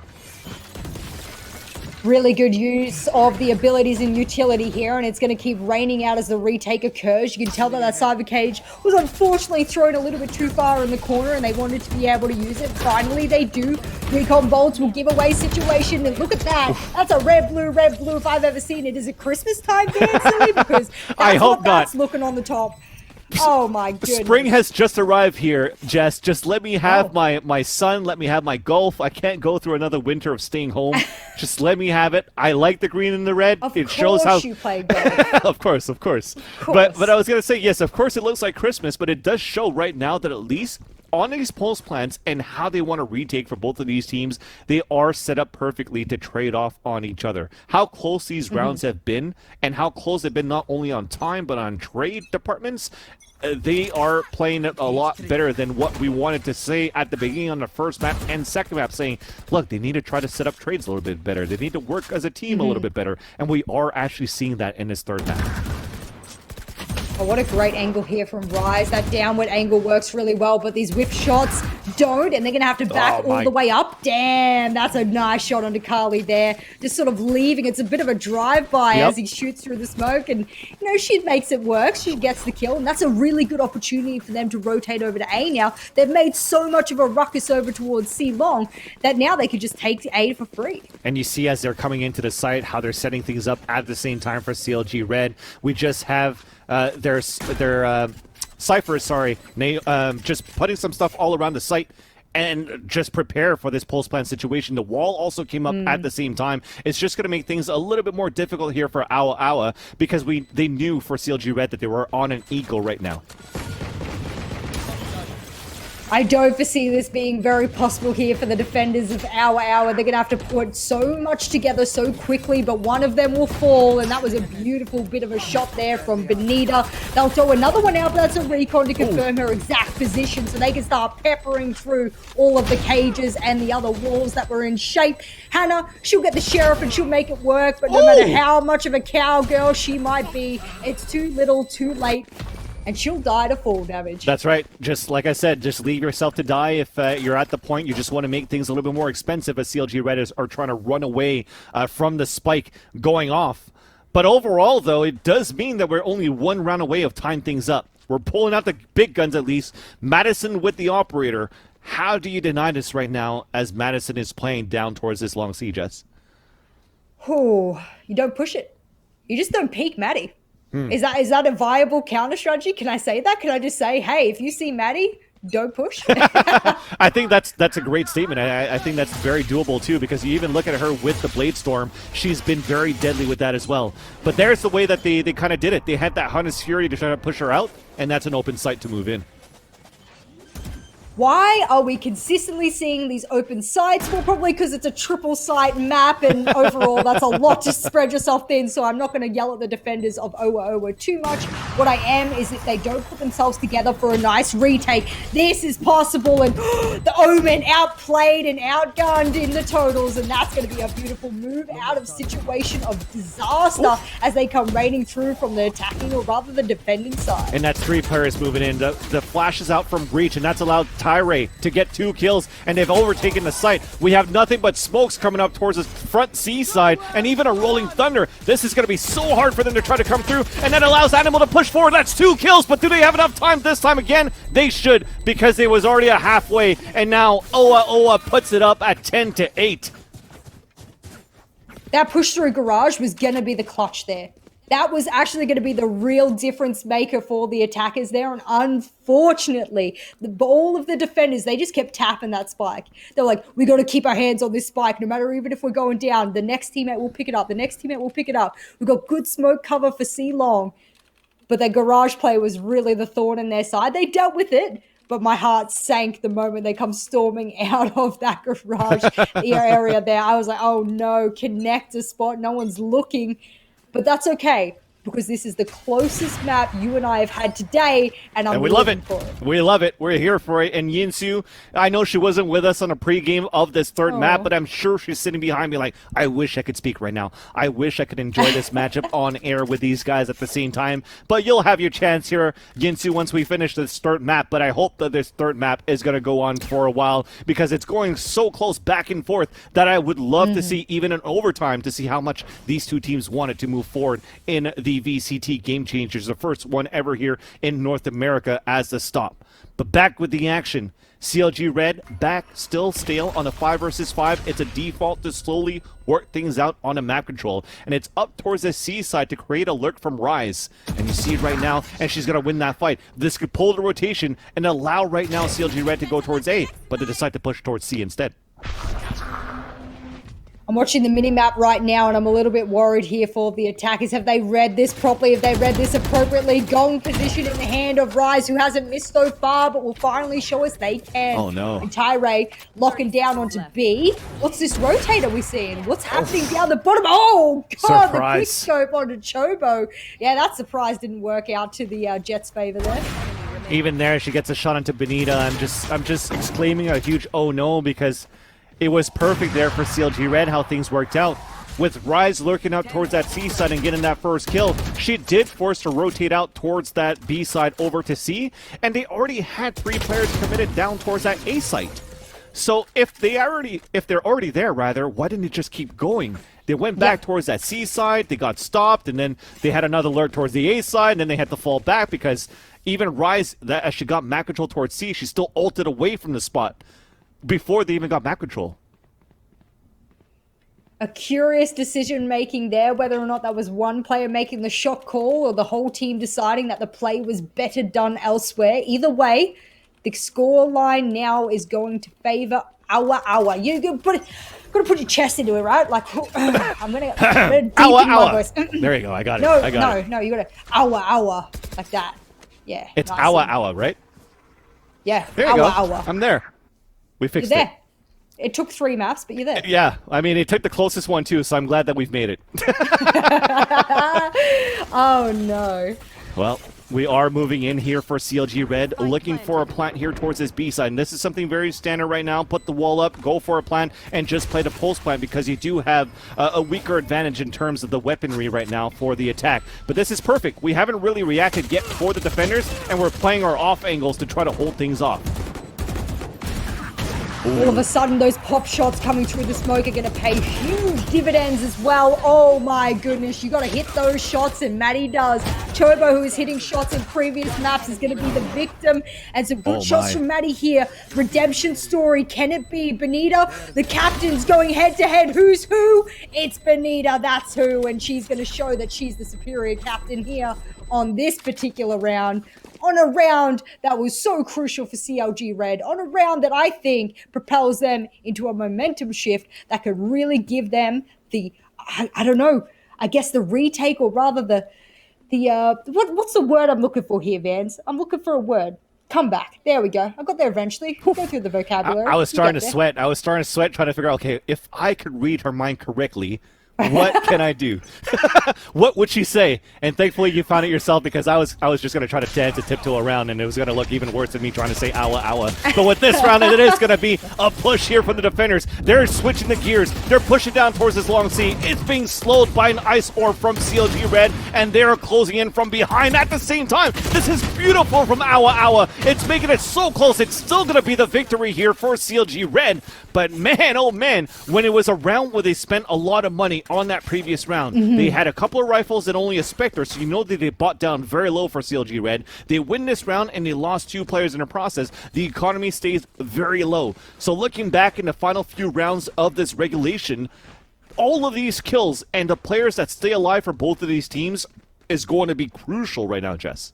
B: Really good use of the abilities and utility here, and it's going to keep raining out as the retake occurs. You can tell that Cyber Cage was unfortunately thrown a little bit too far in the corner, and they wanted to be able to use it. Finally, they do. Recon bolts will give away situation, and look at that. That's a red, blue, if I've ever seen it. Is it Christmas time, Dansley? Because that's
A: I hope
B: that's
A: not.
B: looking on the top. Oh my goodness.
A: Spring has just arrived here, Jess. Just let me have my sun, let me have my golf. I can't go through another winter of staying home. Just let me have it. I like the green and the red.
B: Of
A: it
B: course
A: shows how
B: you play golf.
A: Of course. But I was gonna say, yes, of course it looks like Christmas, but it does show right now that at least on these pulse plans and how they want to retake for both of these teams, they are set up perfectly to trade off on each other. How close these rounds have been, and how close they've been not only on time, but on trade departments, they are playing it a lot better than what we wanted to say at the beginning on the first map and second map, saying, look, they need to try to set up trades a little bit better. They need to work as a team a little bit better. And we are actually seeing that in this third map.
B: Oh, what a great angle here from Rise. That downward angle works really well, but these whip shots don't, and they're going to have to back all the way up. Damn, that's a nice shot onto Carly there. Just sort of leaving. It's a bit of a drive-by as he shoots through the smoke, and, you know, she makes it work. She gets the kill, and that's a really good opportunity for them to rotate over to A now. They've made so much of a ruckus over towards C long that now they could just take A for free.
A: And you see as they're coming into the site how they're setting things up at the same time for CLG Red. We just have their Cypher, just putting some stuff all around the site and just prepare for this pulse plan situation. The wall also came up at the same time. It's just going to make things a little bit more difficult here for OWA OWA because they knew for CLG Red that they were on an eagle right now.
B: I don't foresee this being very possible here for the defenders of OWA OWA. They're going to have to put so much together so quickly, but one of them will fall, and that was a beautiful bit of a shot there from Benita. They'll throw another one out, but that's a recon to confirm her exact position, so they can start peppering through all of the cages and the other walls that were in shape. Hannah, she'll get the sheriff and she'll make it work, but no matter how much of a cowgirl she might be, it's too little, too late. And she'll die to fall damage.
A: That's right. Just like I said, just leave yourself to die if you're at the point you just want to make things a little bit more expensive as CLG Red are trying to run away from the spike going off. But overall, though, it does mean that we're only one round away of tying things up. We're pulling out the big guns at least. Madison with the operator. How do you deny this right now as Madison is playing down towards this long siege?
B: Oh, you don't push it. You just don't peek Maddie. Is that a viable counter strategy? Can I say that? Can I just say, hey, if you see Maddie, don't push?
A: I think that's a great statement. I think that's very doable too, because you even look at her with the Blade Storm. She's been very deadly with that as well. But there's the way that they kind of did it. They had that Hunter's Fury to try to push her out, and that's an open site to move in.
B: Why are we consistently seeing these open sites? Well, probably because it's a triple site map, and overall that's a lot to spread yourself thin, so I'm not going to yell at the defenders of OWA OWA too much. What I am is if they don't put themselves together for a nice retake, this is possible, and the Omen outplayed and outgunned in the totals, and that's going to be a beautiful move out of situation of disaster as they come raining through from the attacking, or rather the defending side.
A: And that's 3 players moving in. The flash is out from Breach, and that's allowed Tyre to get 2 kills, and they've overtaken the site. We have nothing but smokes coming up towards the front C side, and even a rolling thunder. This is going to be so hard for them to try to come through, and that allows Animal to push forward. That's 2 kills, but do they have enough time this time again? They should, because it was already a halfway, and now OWA OWA puts it up at 10-8.
B: That push through garage was going to be the clutch there. That was actually going to be the real difference maker for the attackers there. And unfortunately, all of the defenders, they just kept tapping that spike. They're like, we got to keep our hands on this spike, no matter even if we're going down. The next teammate will pick it up. The next teammate will pick it up. We've got good smoke cover for C long. But their garage play was really the thorn in their side. They dealt with it. But my heart sank the moment they come storming out of that garage area there. I was like, oh no, connect a spot. No one's looking. But that's okay, because this is the closest map you and I have had today, and I'm
A: we love it.
B: For it.
A: We love it. We're here for it. And Yinsu, I know she wasn't with us on a pregame of this third map, but I'm sure she's sitting behind me like, I wish I could speak right now. I wish I could enjoy this matchup on air with these guys at the same time. But you'll have your chance here, Yinsu, once we finish this third map. But I hope that this third map is going to go on for a while, because it's going so close back and forth that I would love to see even an overtime to see how much these two teams wanted to move forward in the VCT Game Changers, the first one ever here in North America as the stop. But back with the action. CLG Red back, still stale on a 5 versus 5. It's a default to slowly work things out on a map control. And it's up towards the C side to create a lurk from Rise. And you see it right now, and she's going to win that fight. This could pull the rotation and allow right now CLG Red to go towards A, but they decide to push towards C instead.
B: I'm watching the minimap right now, and I'm a little bit worried here for the attackers. Have they read this properly? Have they read this appropriately? Gong position in the hand of Rise, who hasn't missed so far, but will finally show us they can.
A: Oh, no.
B: And Tyre locking down onto B. What's this rotator we're seeing? What's happening down the bottom? Oh, God,
A: Surprise.
B: the quick scope onto Chobo. Yeah, that surprise didn't work out to the Jets' favor there.
A: Even there, she gets a shot into Benita. I'm just exclaiming a huge oh no, because it was perfect there for CLG Red how things worked out. With Rise lurking out towards that C side and getting that first kill, she did force to rotate out towards that B side over to C, and they already had 3 players committed down towards that A site. So if they're already there, rather, why didn't they just keep going? They went back towards that C side, they got stopped, and then they had another lurk towards the A side, and then they had to fall back because even Rise, as she got map control towards C, she still ulted away from the spot before they even got map control.
B: A curious decision making there, whether or not that was one player making the shot call or the whole team deciding that the play was better done elsewhere. Either way, the score line now is going to favor OWA OWA. You gotta put your chest into it, right? Like, I'm gonna deep
A: OWA
B: in my
A: OWA.
B: voice.
A: There you go. I got it.
B: No, you gotta OWA OWA like that. Yeah.
A: It's
B: nice
A: OWA
B: and-
A: OWA, right?
B: Yeah.
A: There you go.
B: OWA.
A: I'm there. We
B: You're
A: fixed
B: there.
A: it.
B: It took 3 maps, but you're there.
A: Yeah, I mean, it took the closest one too, so I'm glad that we've made it.
B: Oh no.
A: Well, we are moving in here for CLG Red, looking for a plant here towards this B side. And this is something very standard right now. Put the wall up, go for a plant, and just play the pulse plant, because you do have a weaker advantage in terms of the weaponry right now for the attack. But this is perfect. We haven't really reacted yet for the defenders, and we're playing our off angles to try to hold things off.
B: All of a sudden, those pop shots coming through the smoke are going to pay huge dividends as well. Oh my goodness, you got to hit those shots, and Maddie does. Chobo, who is hitting shots in previous maps, is going to be the victim. And some good shots from Maddie here. Redemption story. Can it be Benita? The captain's going head-to-head. Who's who? It's Benita. That's who. And she's going to show that she's the superior captain here on this particular round. On a round that was so crucial for CLG Red, on a round that I think propels them into a momentum shift that could really give them the, I don't know, I guess the retake, or rather what's the word I'm looking for here, Vans? I'm looking for a word. Comeback. There we go. I got there eventually. Go through the vocabulary.
A: I was starting to sweat. I was starting to sweat trying to figure out, okay, if I could read her mind correctly, what can I do? What would she say? And thankfully you found it yourself, because I was just going to try to dance and tiptoe around, and it was going to look even worse than me trying to say owa owa. But with this round, it is going to be a push here from the defenders. They're switching the gears. They're pushing down towards this long C. It's being slowed by an ice orb from CLG Red, and they're closing in from behind at the same time. This is beautiful from OWA OWA. It's making it so close. It's still going to be the victory here for CLG Red. But man, oh man, when it was a round where they spent a lot of money on that previous round, they had a couple of rifles and only a Spectre, so you know that they bought down very low for CLG Red. They win this round and they lost 2 players in the process. The economy stays very low. So looking back in the final few rounds of this regulation, all of these kills and the players that stay alive for both of these teams is going to be crucial right now, Jess.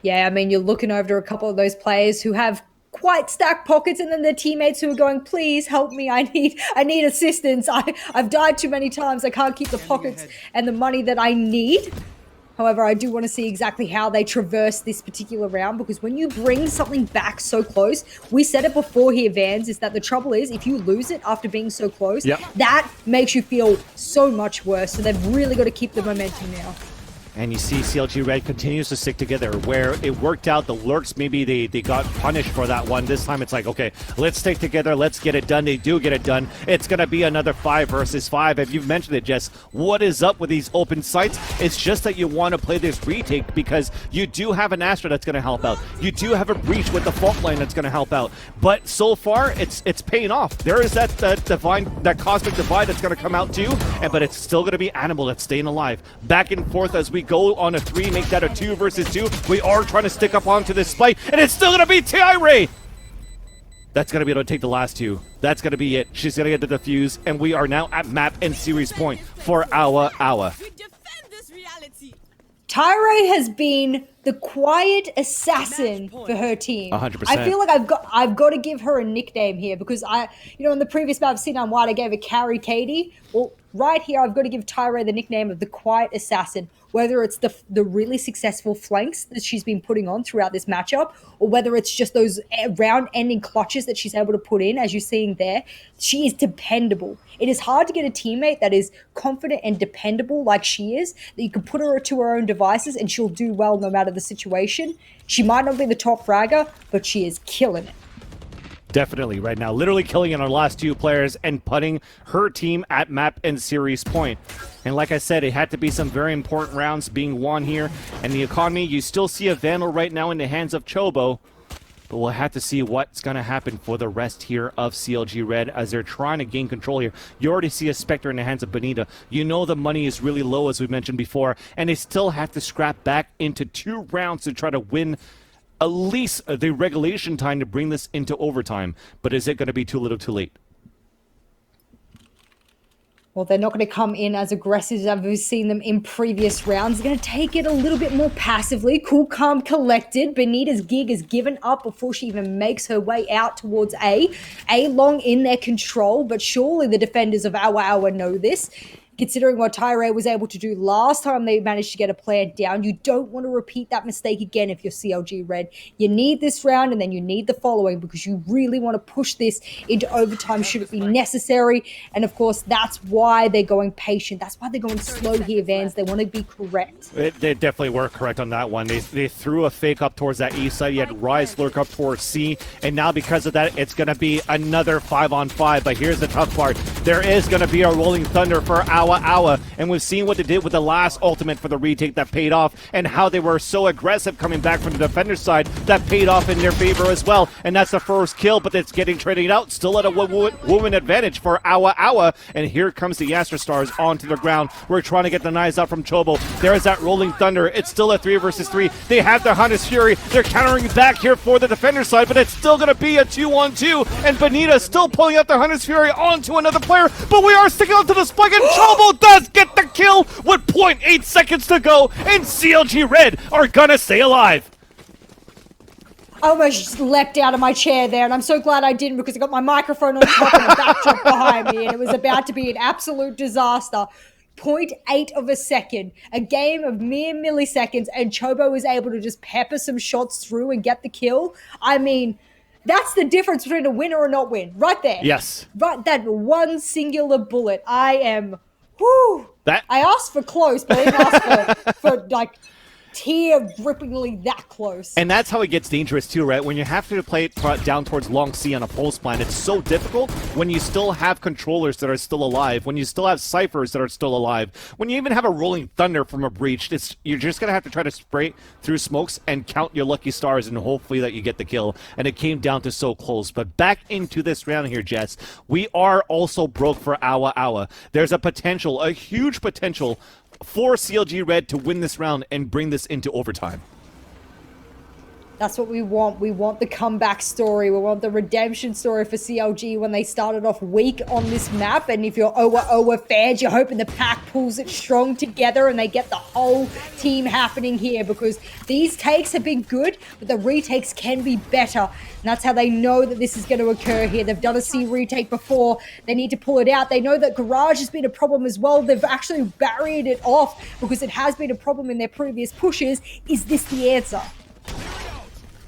A: Yeah,
B: I mean, you're looking over a couple of those players who have quite stacked pockets, and then their teammates who are going, please help me, I need assistance. I've died too many times. I can't keep the pockets and the money that I need. However, I do want to see exactly how they traverse this particular round, because when you bring something back so close, we said it before here, Vans, is that the trouble is if you lose it after being so close, that makes you feel so much worse. So they've really got to keep the momentum now.
A: And you see CLG Red continues to stick together, where it worked out. The lurks, maybe they got punished for that one. This time it's like, okay, let's stick together. Let's get it done. They do get it done. It's going to be another 5 versus 5. If you've mentioned it, Jess, what is up with these open sites? It's just that you want to play this retake because you do have an Astra that's going to help out. You do have a breach with the fault line that's going to help out. But so far, it's paying off. There is that cosmic divide that's going to come out too, but it's still going to be Animal that's staying alive. Back and forth as we go on a 3, make that a 2 versus 2. We are trying to stick up onto this spike, and it's still going to be T-Ray. That's going to be able to take the last 2. That's going to be it. She's going to get the defuse, and we are now at map and series point for OWA OWA.
B: T-Ray has been the quiet assassin for her team.
A: 100%.
B: I feel like I've got to give her a nickname here, because in the previous map of C9 White, I gave her Carry Katie. Well, right here, I've got to give T-Ray the nickname of the quiet assassin. Whether it's the really successful flanks that she's been putting on throughout this matchup, or whether it's just those round-ending clutches that she's able to put in, as you're seeing there, she is dependable. It is hard to get a teammate that is confident and dependable like she is, that you can put her to her own devices and she'll do well no matter the situation. She might not be the top fragger, but she is killing it.
A: Definitely right now, literally killing in our last 2 players and putting her team at map and series point. And like I said, it had to be some very important rounds being won here. And the economy, you still see a Vandal right now in the hands of Chobo. But we'll have to see what's going to happen for the rest here of CLG Red as they're trying to gain control here. You already see a Spectre in the hands of Benita. You know the money is really low, as we mentioned before. And they still have to scrap back into 2 rounds to try to win at least the regulation time to bring this into overtime. But is it going to be too little too late?
B: Well, they're not going to come in as aggressive as we've seen them in previous rounds. They're going to take it a little bit more passively. Cool, calm, collected. Benita's gig is given up before she even makes her way out towards A. A long in their control, but surely the defenders of OWA OWA know this. Considering what T-Ray was able to do last time they managed to get a player down, you don't want to repeat that mistake again if you're CLG Red. You need this round, and then you need the following, because you really want to push this into overtime should it be necessary. And of course, that's why they're going patient. That's why they're going slow here, Vans. They want to be correct.
A: They definitely were correct on that one. They threw a fake up towards that E side. You had Rise lurk up towards C, and now because of that, it's going to be another 5-on-5. But here's the tough part. There is going to be a rolling thunder for OWA OWA OWA, and we've seen what they did with the last ultimate for the retake that paid off, and how they were so aggressive coming back from the defender's side that paid off in their favor as well. And that's the first kill, but it's getting traded out, still at a woman advantage for OWA OWA. And here comes the Astra Stars onto the ground. We're trying to get the knives out from Chobo. There's that rolling thunder. It's still a 3 versus 3. They have the Hunter's Fury. They're countering back here for the defender's side, but it's still going to be a 2-on-2. And Benita still pulling out the Hunter's Fury onto another player, but we are sticking onto the spike, and Chobo does get the kill with 0.8 seconds to go, and CLG Red are going to stay alive.
B: I almost just leapt out of my chair there, and I'm so glad I didn't, because I got my microphone on top and a backdrop behind me, and it was about to be an absolute disaster. 0.8 of a second, a game of mere milliseconds, and Chobo was able to just pepper some shots through and get the kill. I mean, that's the difference between a win or a not win, right there.
A: Yes.
B: Right, that one singular bullet. I am, whoo. I asked for close, but I didn't ask for like, tear-grippingly that close.
A: And that's how it gets dangerous too, right? When you have to play it down towards long C on a pulse plan, it's so difficult when you still have controllers that are still alive, when you still have ciphers that are still alive, when you even have a rolling thunder from a breach. You're just going to have to try to spray through smokes and count your lucky stars, and hopefully that you get the kill. And it came down to so close. But back into this round here, Jess, we are also broke for OWA OWA. There's a potential, a huge potential, for CLG Red to win this round and bring this into overtime.
B: That's what we want. We want the comeback story. We want the redemption story for CLG when they started off weak on this map. And if you're OWA OWA fans, you're hoping the pack pulls it strong together and they get the whole team happening here, because these takes have been good, but the retakes can be better. And that's how they know that this is going to occur here. They've done a C retake before. They need to pull it out. They know that Garage has been a problem as well. They've actually barriered it off because it has been a problem in their previous pushes. Is this the answer?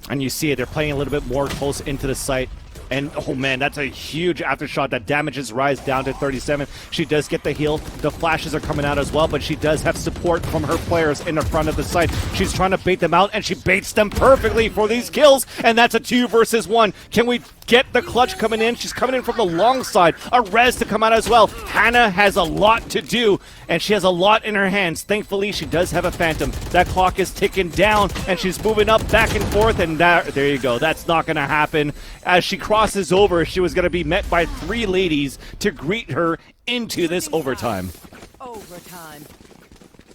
A: And you see it, they're playing a little bit more close into the site. And, oh man, that's a huge aftershot that damages Rise down to 37. She does get the heal. The flashes are coming out as well, but she does have support from her players in the front of the site. She's trying to bait them out, and she baits them perfectly for these kills. And that's a 2 versus 1. Can we get the clutch coming in? She's coming in from the long side. A res to come out as well. Hannah has a lot to do, and she has a lot in her hands. Thankfully, she does have a Phantom. That clock is ticking down, and she's moving up back and forth, and there you go. That's not going to happen. As she crosses over, she was going to be met by 3 ladies to greet her into this overtime.
C: Overtime.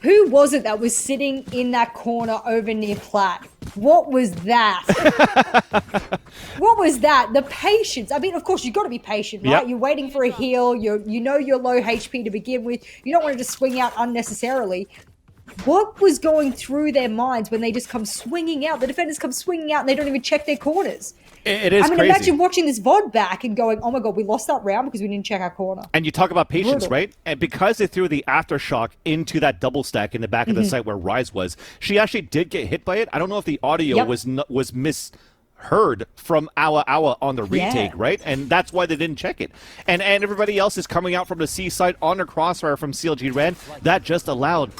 B: Who was it that was sitting in that corner over near Platt? What was that? What was that? The patience. I mean, of course, you've got to be patient, right?
A: Yep.
B: You're waiting for a heal. You know you're low HP to begin with. You don't want to just swing out unnecessarily. What was going through their minds when they just come swinging out? The defenders come swinging out and they don't even check their corners.
A: It is crazy.
B: Imagine watching this VOD back and going, oh my God, we lost that round because we didn't check our corner.
A: And you talk about patience,
B: Brutal.
A: right? And because they threw the aftershock into that double stack in the back of the site where Rise was, she actually did get hit by it. I don't know if the audio was misheard from OWA OWA on the retake, right? And that's why they didn't check it. And everybody else is coming out from the C side on the crossfire from CLG Red. That just allowed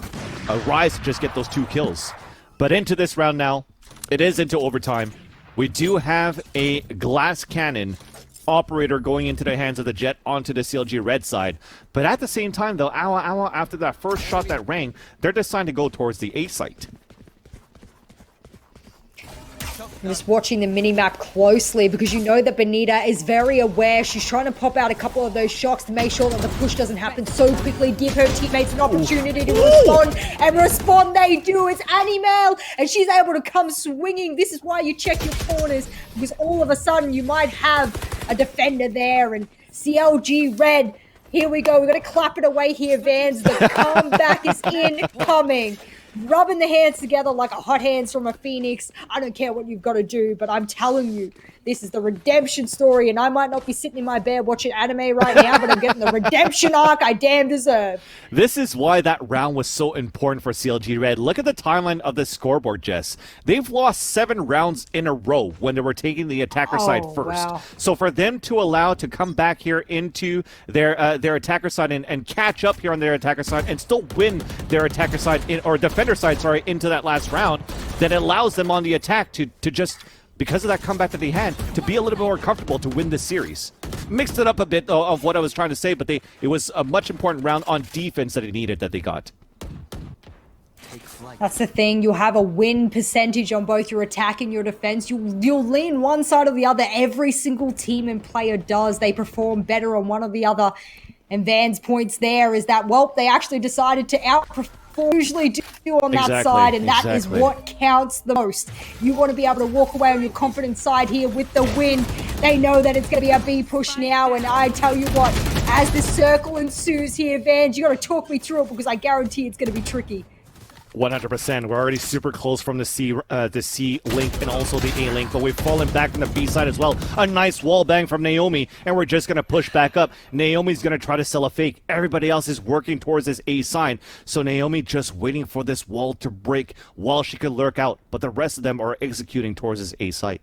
A: Rise to just get those 2 kills. But into this round now, it is into overtime. We do have a glass cannon operator going into the hands of the Jet onto the CLG Red side. But at the same time, though, OWA OWA, after that first shot that rang, they're deciding to go towards the A site.
B: I'm just watching the mini-map closely because you know that Benita is very aware. She's trying to pop out a couple of those shocks to make sure that the push doesn't happen so quickly. Give her teammates an opportunity to respond, and respond they do. It's Animal, and she's able to come swinging. This is why you check your corners, because all of a sudden you might have a defender there, and CLG Red, here we go. We're going to clap it away here, Vans. The comeback is incoming. Rubbing the hands together like a hot hands from a phoenix. I don't care what you've got to do, but I'm telling you, this is the redemption story, and I might not be sitting in my bed watching anime right now, but I'm getting the redemption arc I damn deserve.
A: This is why that round was so important for CLG Red. Look at the timeline of the scoreboard, Jess. They've lost 7 rounds in a row when they were taking the attacker side first.
B: Wow.
A: So for them to allow to come back here into their attacker side and catch up here on their attacker side and still win their attacker side, or defender side, sorry, into that last round, that allows them on the attack to just, because of that comeback that they had, to be a little bit more comfortable to win this series. mixed it up a bit of what I was trying to say, but it was a much important round on defense that it needed that they got.
B: That's the thing. You'll have a win percentage on both your attack and your defense. You'll lean one side or the other. Every single team and player does. They perform better on one or the other. And Van's points there is that, well, they actually decided to outperform. Usually do on that side, and that is what counts the most. You want to be able to walk away on your confident side here with the win. They know that it's going to be a B push now, and I tell you what, as the circle ensues here, Vans, you got to talk me through it because I guarantee it's going to be tricky.
A: 100%. We're already super close from the C link and also the A link, but we've fallen back from the B side as well. A nice wall bang from Naomi, and we're just going to push back up. Naomi's going to try to sell a fake. Everybody else is working towards this A side, so Naomi just waiting for this wall to break while she could lurk out, but the rest of them are executing towards this A site.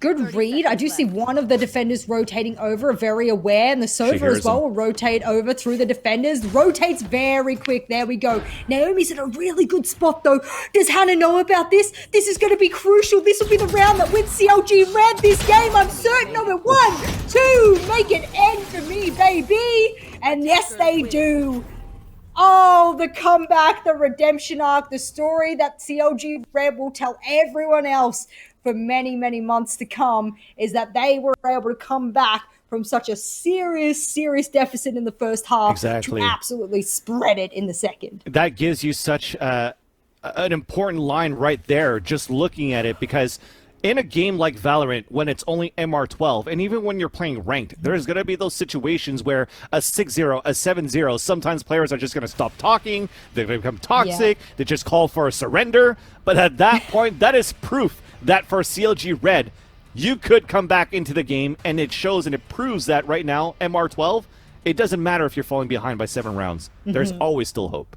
B: Good read. I do see one of the defenders rotating over, very aware, and the Sova as well will rotate over through the defenders. Rotates very quick. There we go. Naomi's in a really good spot, though. Does Hannah know about this? This is going to be crucial. This will be the round that wins CLG Red this game. I'm certain of it. 1, 2, make it end for me, baby. And yes, they do. Oh, the comeback, the redemption arc, the story that CLG Red will tell everyone else for many, many months to come is that they were able to come back from such a serious deficit in the first half to absolutely spread it in the second.
A: That gives you such an important line right there, just looking at it, because in a game like Valorant, when it's only MR12, and even when you're playing ranked, there's going to be those situations where a 6-0, a 7-0, sometimes players are just going to stop talking, they become toxic, they just call for a surrender. But at that point, that is proof that for CLG Red, you could come back into the game, and it shows and it proves that right now, MR12, it doesn't matter if you're falling behind by 7 rounds. There's always still hope.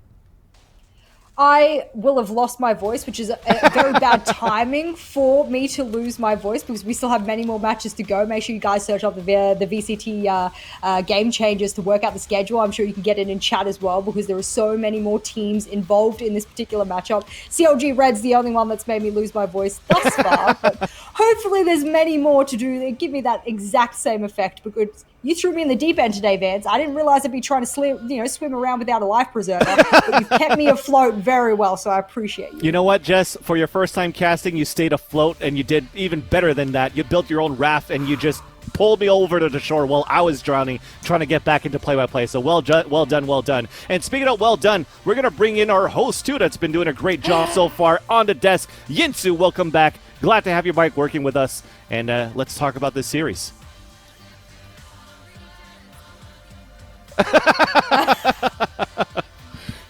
B: I will have lost my voice, which is a very bad timing for me to lose my voice because we still have many more matches to go. Make sure you guys search up the VCT Game Changers to work out the schedule. I'm sure you can get it in chat as well because there are so many more teams involved in this particular matchup. CLG Red's the only one that's made me lose my voice thus far, but hopefully there's many more to do that give me that exact same effect because you threw me in the deep end today, Vance. I didn't realize I'd be trying to swim around without a life preserver, but you've kept me afloat very well, so I appreciate you.
A: You know what, Jess? For your first time casting, you stayed afloat, and you did even better than that. You built your own raft, and you just pulled me over to the shore while I was drowning, trying to get back into play-by-play. So well done, well done. And speaking of well done, we're going to bring in our host, too, that's been doing a great job so far on the desk. Yinsu, welcome back. Glad to have your mic working with us, and let's talk about this series.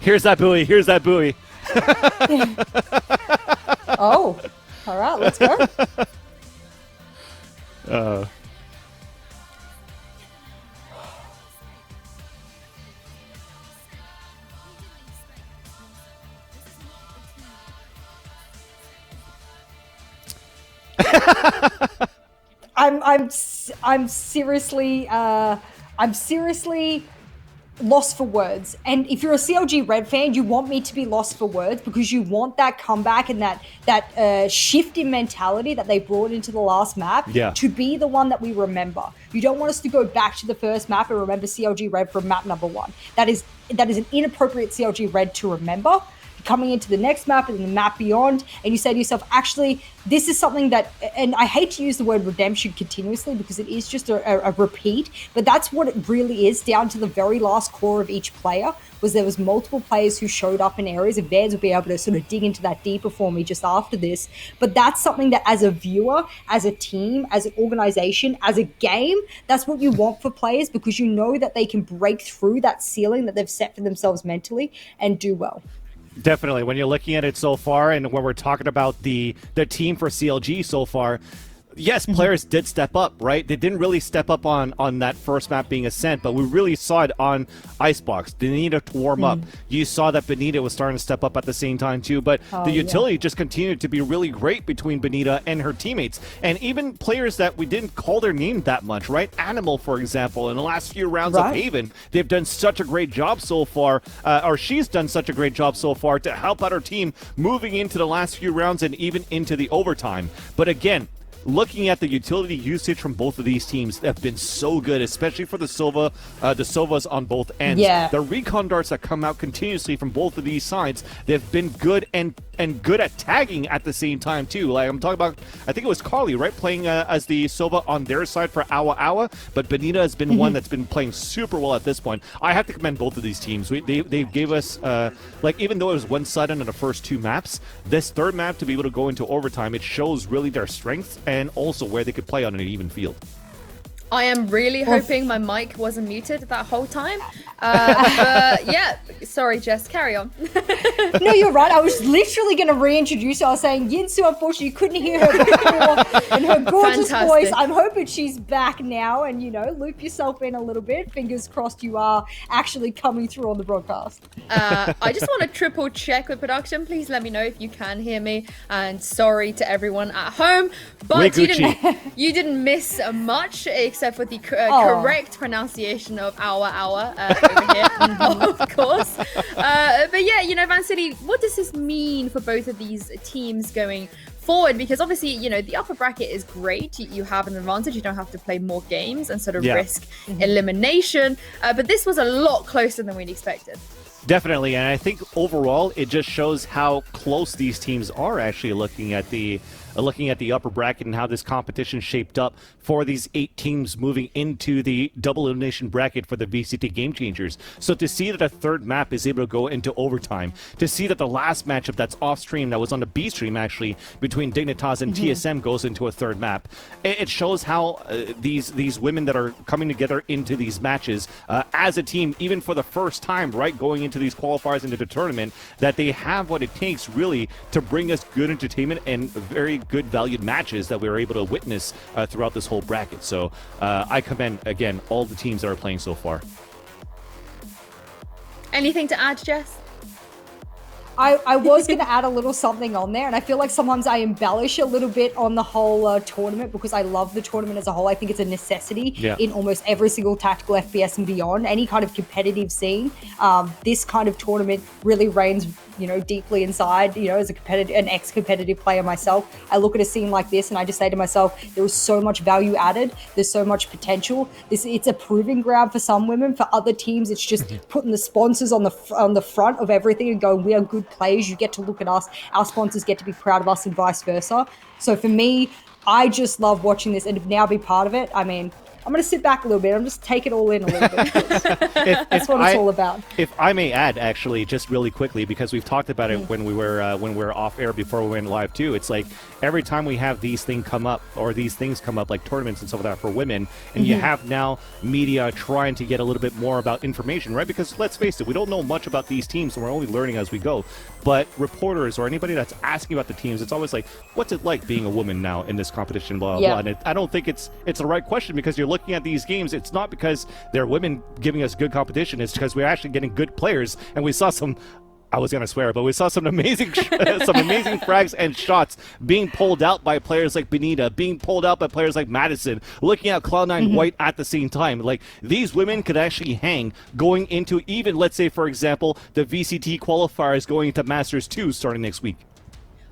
A: Here's that buoy. Here's that buoy.
B: Oh, all right, let's go. I'm seriously lost for words. And if you're a CLG Red fan, you want me to be lost for words because you want that comeback and that shift in mentality that they brought into the last map to be the one that we remember. You don't want us to go back to the first map and remember CLG Red from map number 1. That is an inappropriate CLG Red to remember. Coming into the next map and the map beyond, and you say to yourself, actually, this is something that, and I hate to use the word redemption continuously because it is just a repeat, but that's what it really is, down to the very last core of each player, was there was multiple players who showed up in areas, and Vans will be able to sort of dig into that deeper for me just after this, but that's something that as a viewer, as a team, as an organization, as a game, that's what you want for players because you know that they can break through that ceiling that they've set for themselves mentally and do well.
A: Definitely. When you're looking at it so far, and when we're talking about the team for CLG so far, yes, players did step up, right? They didn't really step up on that first map being Ascent, but we really saw it on Icebox. They needed to warm up. You saw that Benita was starting to step up at the same time too, but the utility just continued to be really great between Benita and her teammates. And even players that we didn't call their name that much, right? Animal, for example, in the last few rounds of Haven, they've done such a great job so far, or she's done such a great job so far to help out her team moving into the last few rounds and even into the overtime. But again, looking at the utility usage from both of these teams, have been so good, especially for the Sovas on both ends.
B: Yeah.
A: The recon darts that come out continuously from both of these sides, they've been good and good at tagging at the same time too. Like I'm talking about, I think it was Carly, right, playing as the Sova on their side for OWA OWA, but Benita has been one that's been playing super well at this point. I have to commend both of these teams. They gave us, like, even though it was one-sided in the first 2 maps, this third map to be able to go into overtime, it shows really their strengths and also where they could play on an even field.
D: I am really hoping my mic wasn't muted that whole time. But yeah, sorry, Jess, carry on.
B: No, you're right. I was literally going to reintroduce her. I was saying Yinsu, unfortunately, you couldn't hear her before in her gorgeous
D: Fantastic.
B: voice. I'm hoping she's back now and, you know, loop yourself in a little bit. Fingers crossed you are actually coming through on the broadcast.
D: I just want to triple check with production. Please let me know if you can hear me. And sorry to everyone at home, but you didn't miss much except for the correct pronunciation of OWA OWA over here, of course. But yeah, you know, Van City, what does this mean for both of these teams going forward? Because obviously, you know, the upper bracket is great. You have an advantage. You don't have to play more games and sort of risk elimination. But this was a lot closer than we'd expected.
A: Definitely, and I think overall it just shows how close these teams are actually looking at the upper bracket and how this competition shaped up for these 8 teams moving into the double elimination bracket for the VCT Game Changers. So to see that a third map is able to go into overtime, to see that the last matchup that's off stream, that was on the B stream actually, between Dignitas and TSM goes into a third map, it shows how these women that are coming together into these matches as a team, even for the first time, right, going into these qualifiers into the tournament, that they have what it takes really to bring us good entertainment and very good valued matches that we were able to witness throughout this whole bracket. So I commend, again, all the teams that are playing so far.
D: Anything to add, Jess?
B: I was going to add a little something on there, and I feel like sometimes I embellish a little bit on the whole tournament because I love the tournament as a whole. I think it's a necessity in almost every single tactical FPS and beyond, any kind of competitive scene. This kind of tournament really reigns, you know, deeply inside, you know, as an ex-competitive player myself. I look at a scene like this and I just say to myself, there was so much value added. There's so much potential. It's a proving ground for some women. For other teams, it's just putting the sponsors on the front of everything and going, we are good players. You get to look at us. Our sponsors get to be proud of us and vice versa. So for me, I just love watching this and to now be part of it. I mean, I'm going to sit back a little bit. I'm just take it all in a little bit. That's what it's all about.
A: If I may add, actually, just really quickly, because we've talked about it when we were off air before we went live too. It's like every time we have these things come up, like tournaments and stuff like that for women, and you have now media trying to get a little bit more about information, right? Because let's face it, we don't know much about these teams, and we're only learning as we go. But reporters or anybody that's asking about the teams, it's always like, what's it like being a woman now in this competition, blah, blah, blah. And I don't think it's the right question, because you're looking at these games, it's not because they're women giving us good competition, it's because we're actually getting good players, and we saw some, I was gonna swear, but we saw some amazing frags and shots being pulled out by players like Benita, being pulled out by players like Madison, looking at Cloud9 White at the same time. Like, these women could actually hang going into even, let's say, for example, the VCT qualifiers going into Masters 2 starting next week.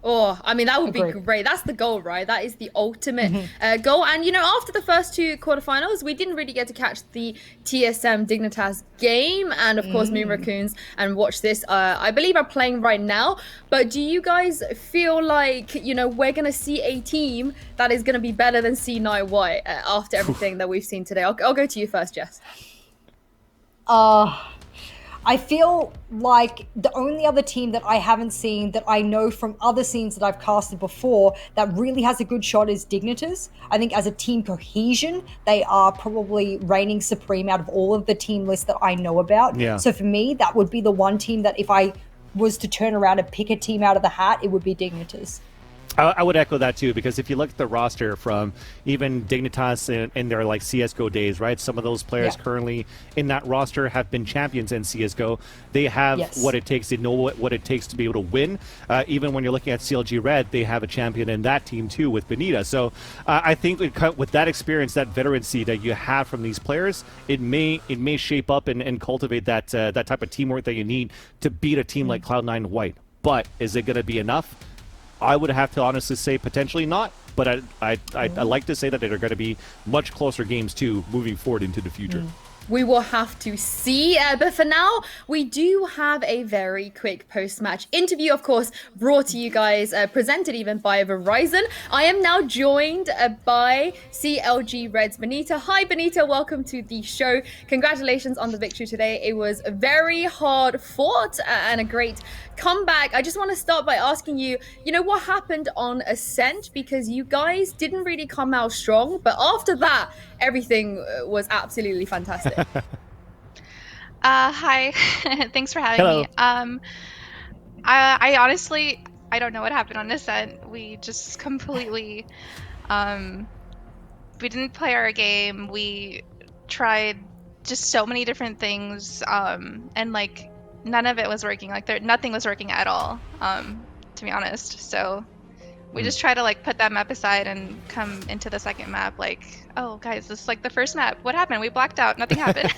D: Oh, I mean, that would be great. That's the goal, right? That is the ultimate goal. And, you know, after the first 2 quarterfinals, we didn't really get to catch the TSM Dignitas game. And, of course, Moon Raccoons and Watch This, I believe, are playing right now. But do you guys feel like, you know, we're going to see a team that is going to be better than C9 White after everything that we've seen today? I'll go to you first, Jess.
B: I feel like the only other team that I haven't seen that I know from other scenes that I've casted before that really has a good shot is Dignitas. I think as a team cohesion, they are probably reigning supreme out of all of the team lists that I know about.
A: Yeah.
B: So for me, that would be the one team that if I was to turn around and pick a team out of the hat, it would be Dignitas.
A: I would echo that too, because if you look at the roster from even Dignitas in their like CSGO days, right? Some of those players currently in that roster have been champions in CSGO. They have what it takes. They know what it takes to be able to win. Even when you're looking at CLG Red, they have a champion in that team too with Benita. So I think with that experience, that veterancy that you have from these players, it may shape up and cultivate that type of teamwork that you need to beat a team like Cloud9 White. But is it going to be enough? I would have to honestly say potentially not. But I like to say that they're going to be much closer games too, moving forward into the future.
D: We will have to see, but for now, we do have a very quick post-match interview, of course, brought to you guys, presented even by Verizon. I am now joined by CLG Red's Benita. Hi, Benita. Welcome to the show. Congratulations on the victory today. It was very hard fought and a great comeback. I just want to start by asking you, what happened on Ascent? Because you guys didn't really come out strong, but after that, everything was absolutely fantastic.
E: Hi. Thanks for having me. I honestly, I don't know what happened on Ascent. We just completely, we didn't play our game. We tried just so many different things, and like none of it was working. Like nothing was working at all, to be honest. So we just try to like put that map aside and come into the second map like, oh guys, this is like the first map. What happened? We blacked out. Nothing happened.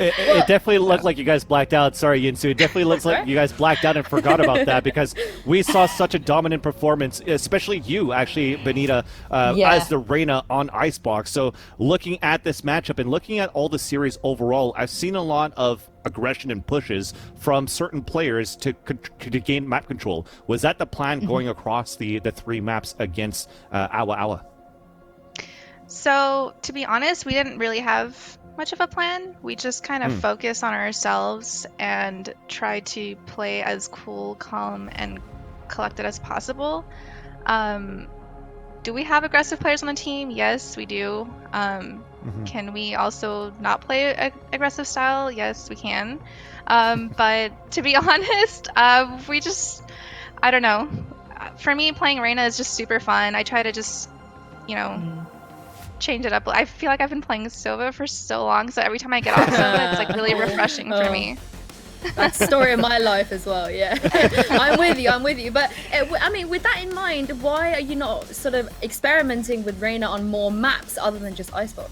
A: It definitely looked like you guys blacked out. Sorry, Yinsu. It definitely looks like you guys blacked out and forgot about that because we saw such a dominant performance, especially you, actually, Benita, as the Reyna on Icebox. So looking at this matchup and looking at all the series overall, I've seen a lot of aggression and pushes from certain players to gain map control. Was that the plan going across the 3 maps against OWA OWA?
E: So, to be honest, we didn't really have much of a plan. We just kind of focus on ourselves and try to play as cool, calm, and collected as possible. Do we have aggressive players on the team? Yes, we do. Can we also not play a aggressive style? Yes, we can. But to be honest, we just, I don't know. For me, playing Reyna is just super fun. I try to just, change it up. I feel like I've been playing Sova for so long, so every time I get off Sova, it's like really refreshing for me.
D: That's the story of my life as well, yeah. I'm with you. But, I mean, with that in mind, why are you not sort of experimenting with Reyna on more maps other than just Icebox?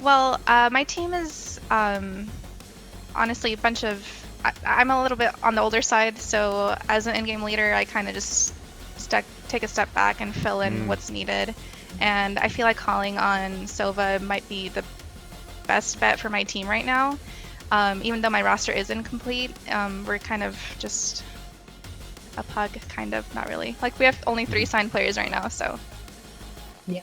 E: Well, my team is honestly a bunch of... I'm a little bit on the older side, so as an in-game leader, I kind of just take a step back and fill in what's needed. And I feel like calling on Sova might be the best bet for my team right now. Even though my roster is incomplete, we're kind of just a pug, kind of, not really. Like, we have only 3 signed players right now, so.
B: Yeah.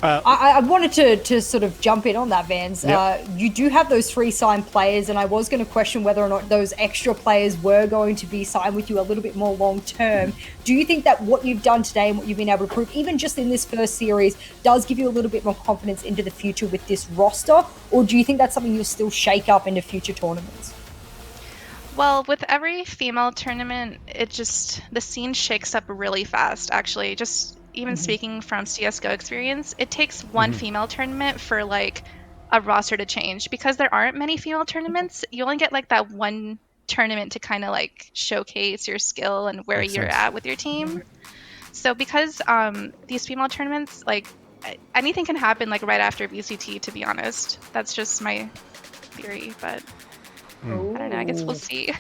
B: I wanted to sort of jump in on that, Vans. Yep. You do have those 3 signed players, and I was going to question whether or not those extra players were going to be signed with you a little bit more long term. Do you think that what you've done today and what you've been able to prove, even just in this first series, does give you a little bit more confidence into the future with this roster? Or do you think that's something you'll still shake up into future tournaments?
E: Well, with every female tournament, the scene shakes up really fast, actually. Just even speaking from CSGO experience, it takes one female tournament for like a roster to change. Because there aren't many female tournaments, you only get like that one tournament to kind of like showcase your skill and where you're at with your team. So because these female tournaments, like anything can happen like right after VCT, to be honest. That's just my theory, but I don't know, I guess we'll see.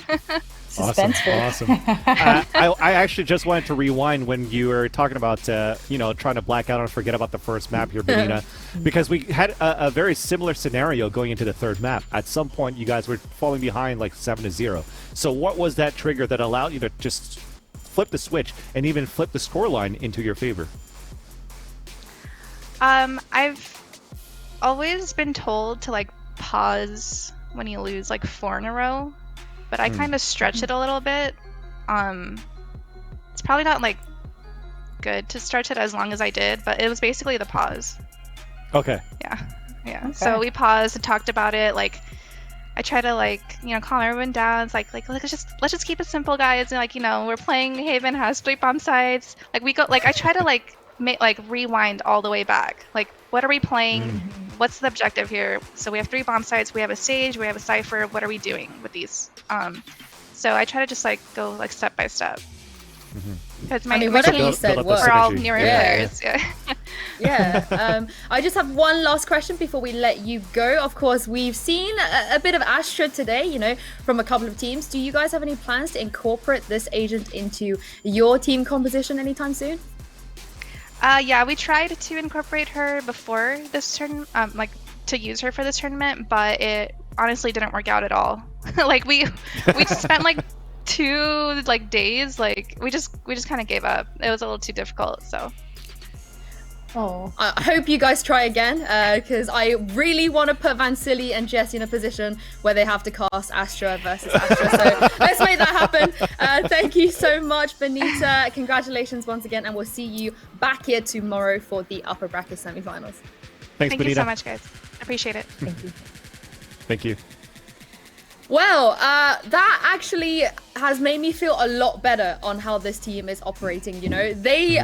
A: Awesome. I actually just wanted to rewind when you were talking about, trying to black out and forget about the first map here, Benita, because we had a very similar scenario going into the 3rd map. At some point, you guys were falling behind like 7-0. So what was that trigger that allowed you to just flip the switch and even flip the scoreline into your favor?
E: I've always been told to like pause when you lose like 4 in a row. But I kind of stretch it a little bit. It's probably not like good to stretch it as long as I did, but it was basically the pause.
A: Okay.
E: Yeah.
B: Okay.
E: So we paused and talked about it. Like, I try to calm everyone down. It's like let's just keep it simple, guys. And we're playing Haven has 3 bomb sites. Like I try to rewind all the way back. Like, what are we playing? What's the objective here? So we have 3 bomb sites, we have a Sage, we have a Cypher. What are we doing with these? So I try to just go step by step. Because my team,
D: said
E: we're all newer players. Yeah.
D: Yeah. I just have one last question before we let you go. Of course, we've seen a bit of Astra today, you know, from a couple of teams. Do you guys have any plans to incorporate this agent into your team composition anytime soon?
E: Yeah, we tried to incorporate her before this tournament, like to use her for this tournament, but it honestly didn't work out at all. Like we spent like 2 days, like we just kind of gave up. It was a little too difficult, so.
B: Oh.
D: I hope you guys try again, because I really want to put Vansili and Jess in a position where they have to cast Astra versus Astra. So let's make that happen. Thank you so much, Benita. Congratulations once again, and we'll see you back here tomorrow for the upper bracket semifinals.
A: Thanks,
E: Thank
A: Benita.
E: you so much, guys. Appreciate it.
B: Thank you.
A: Thank you.
D: Well, that actually has made me feel a lot better on how this team is operating. You know, they,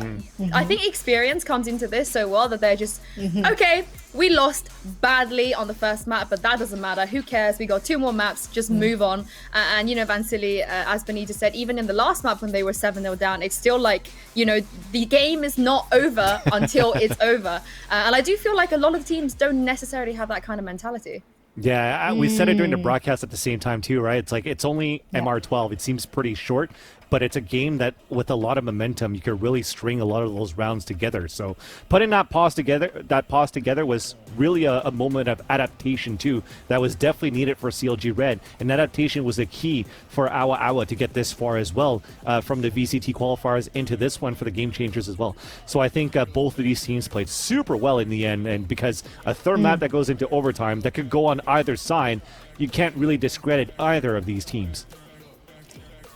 D: I think experience comes into this so well that they're just, okay, we lost badly on the first map, but that doesn't matter. Who cares? We got 2 more maps, just move on. And, you know, Vansili, as Benita said, even in the last map when they were 7-0 down, it's still like, you know, the game is not over until it's over. And I do feel like a lot of teams don't necessarily have that kind of mentality.
A: Yeah, we said it during the broadcast at the same time too, right? It's like it's only MR12. It seems pretty short, but it's a game that with a lot of momentum, you could really string a lot of those rounds together. So putting that pause together was really a moment of adaptation too. That was definitely needed for CLG Red, and adaptation was the key for OWA OWA to get this far as well, from the VCT qualifiers into this one for the Game Changers as well. So I think both of these teams played super well in the end, and because a third map that goes into overtime that could go on either side, you can't really discredit either of these teams.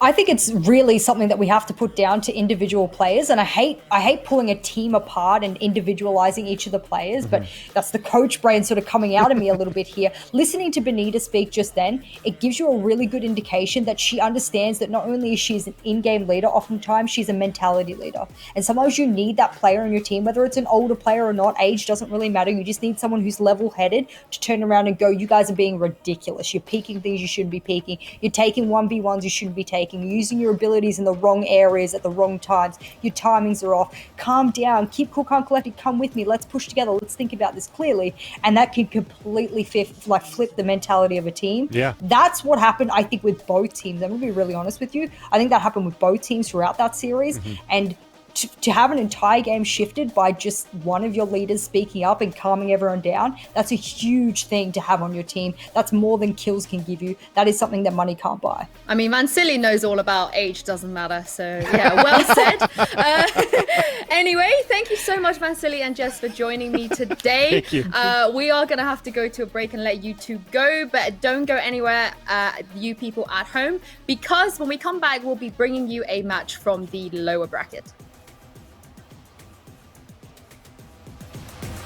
B: I think it's really something that we have to put down to individual players, and I hate pulling a team apart and individualizing each of the players, but that's the coach brain sort of coming out of me a little bit here. Listening to Benita speak just then, it gives you a really good indication that she understands that not only is she an in-game leader, oftentimes she's a mentality leader, and sometimes you need that player on your team, whether it's an older player or not. Age doesn't really matter. You just need someone who's level-headed to turn around and go, you guys are being ridiculous. You're peeking things you shouldn't be peeking. You're taking 1v1s you shouldn't be taking. You're using your abilities in the wrong areas at the wrong times. Your timings are off. Calm down. Keep cool, calm, collected. Come with me. Let's push together. Let's think about this clearly. And that can completely flip the mentality of a team.
A: Yeah.
B: That's what happened, I think, with both teams. I'm going to be really honest with you. I think that happened with both teams throughout that series. And to have an entire game shifted by just one of your leaders speaking up and calming everyone down, that's a huge thing to have on your team. That's more than kills can give you. That is something that money can't buy.
D: I mean, Vansili knows all about age doesn't matter. So yeah, well said. Anyway, thank you so much, Vansili and Jess, for joining me today.
A: Thank you.
D: We are going to have to go to a break and let you two go, but don't go anywhere, you people at home, because when we come back, we'll be bringing you a match from the lower bracket.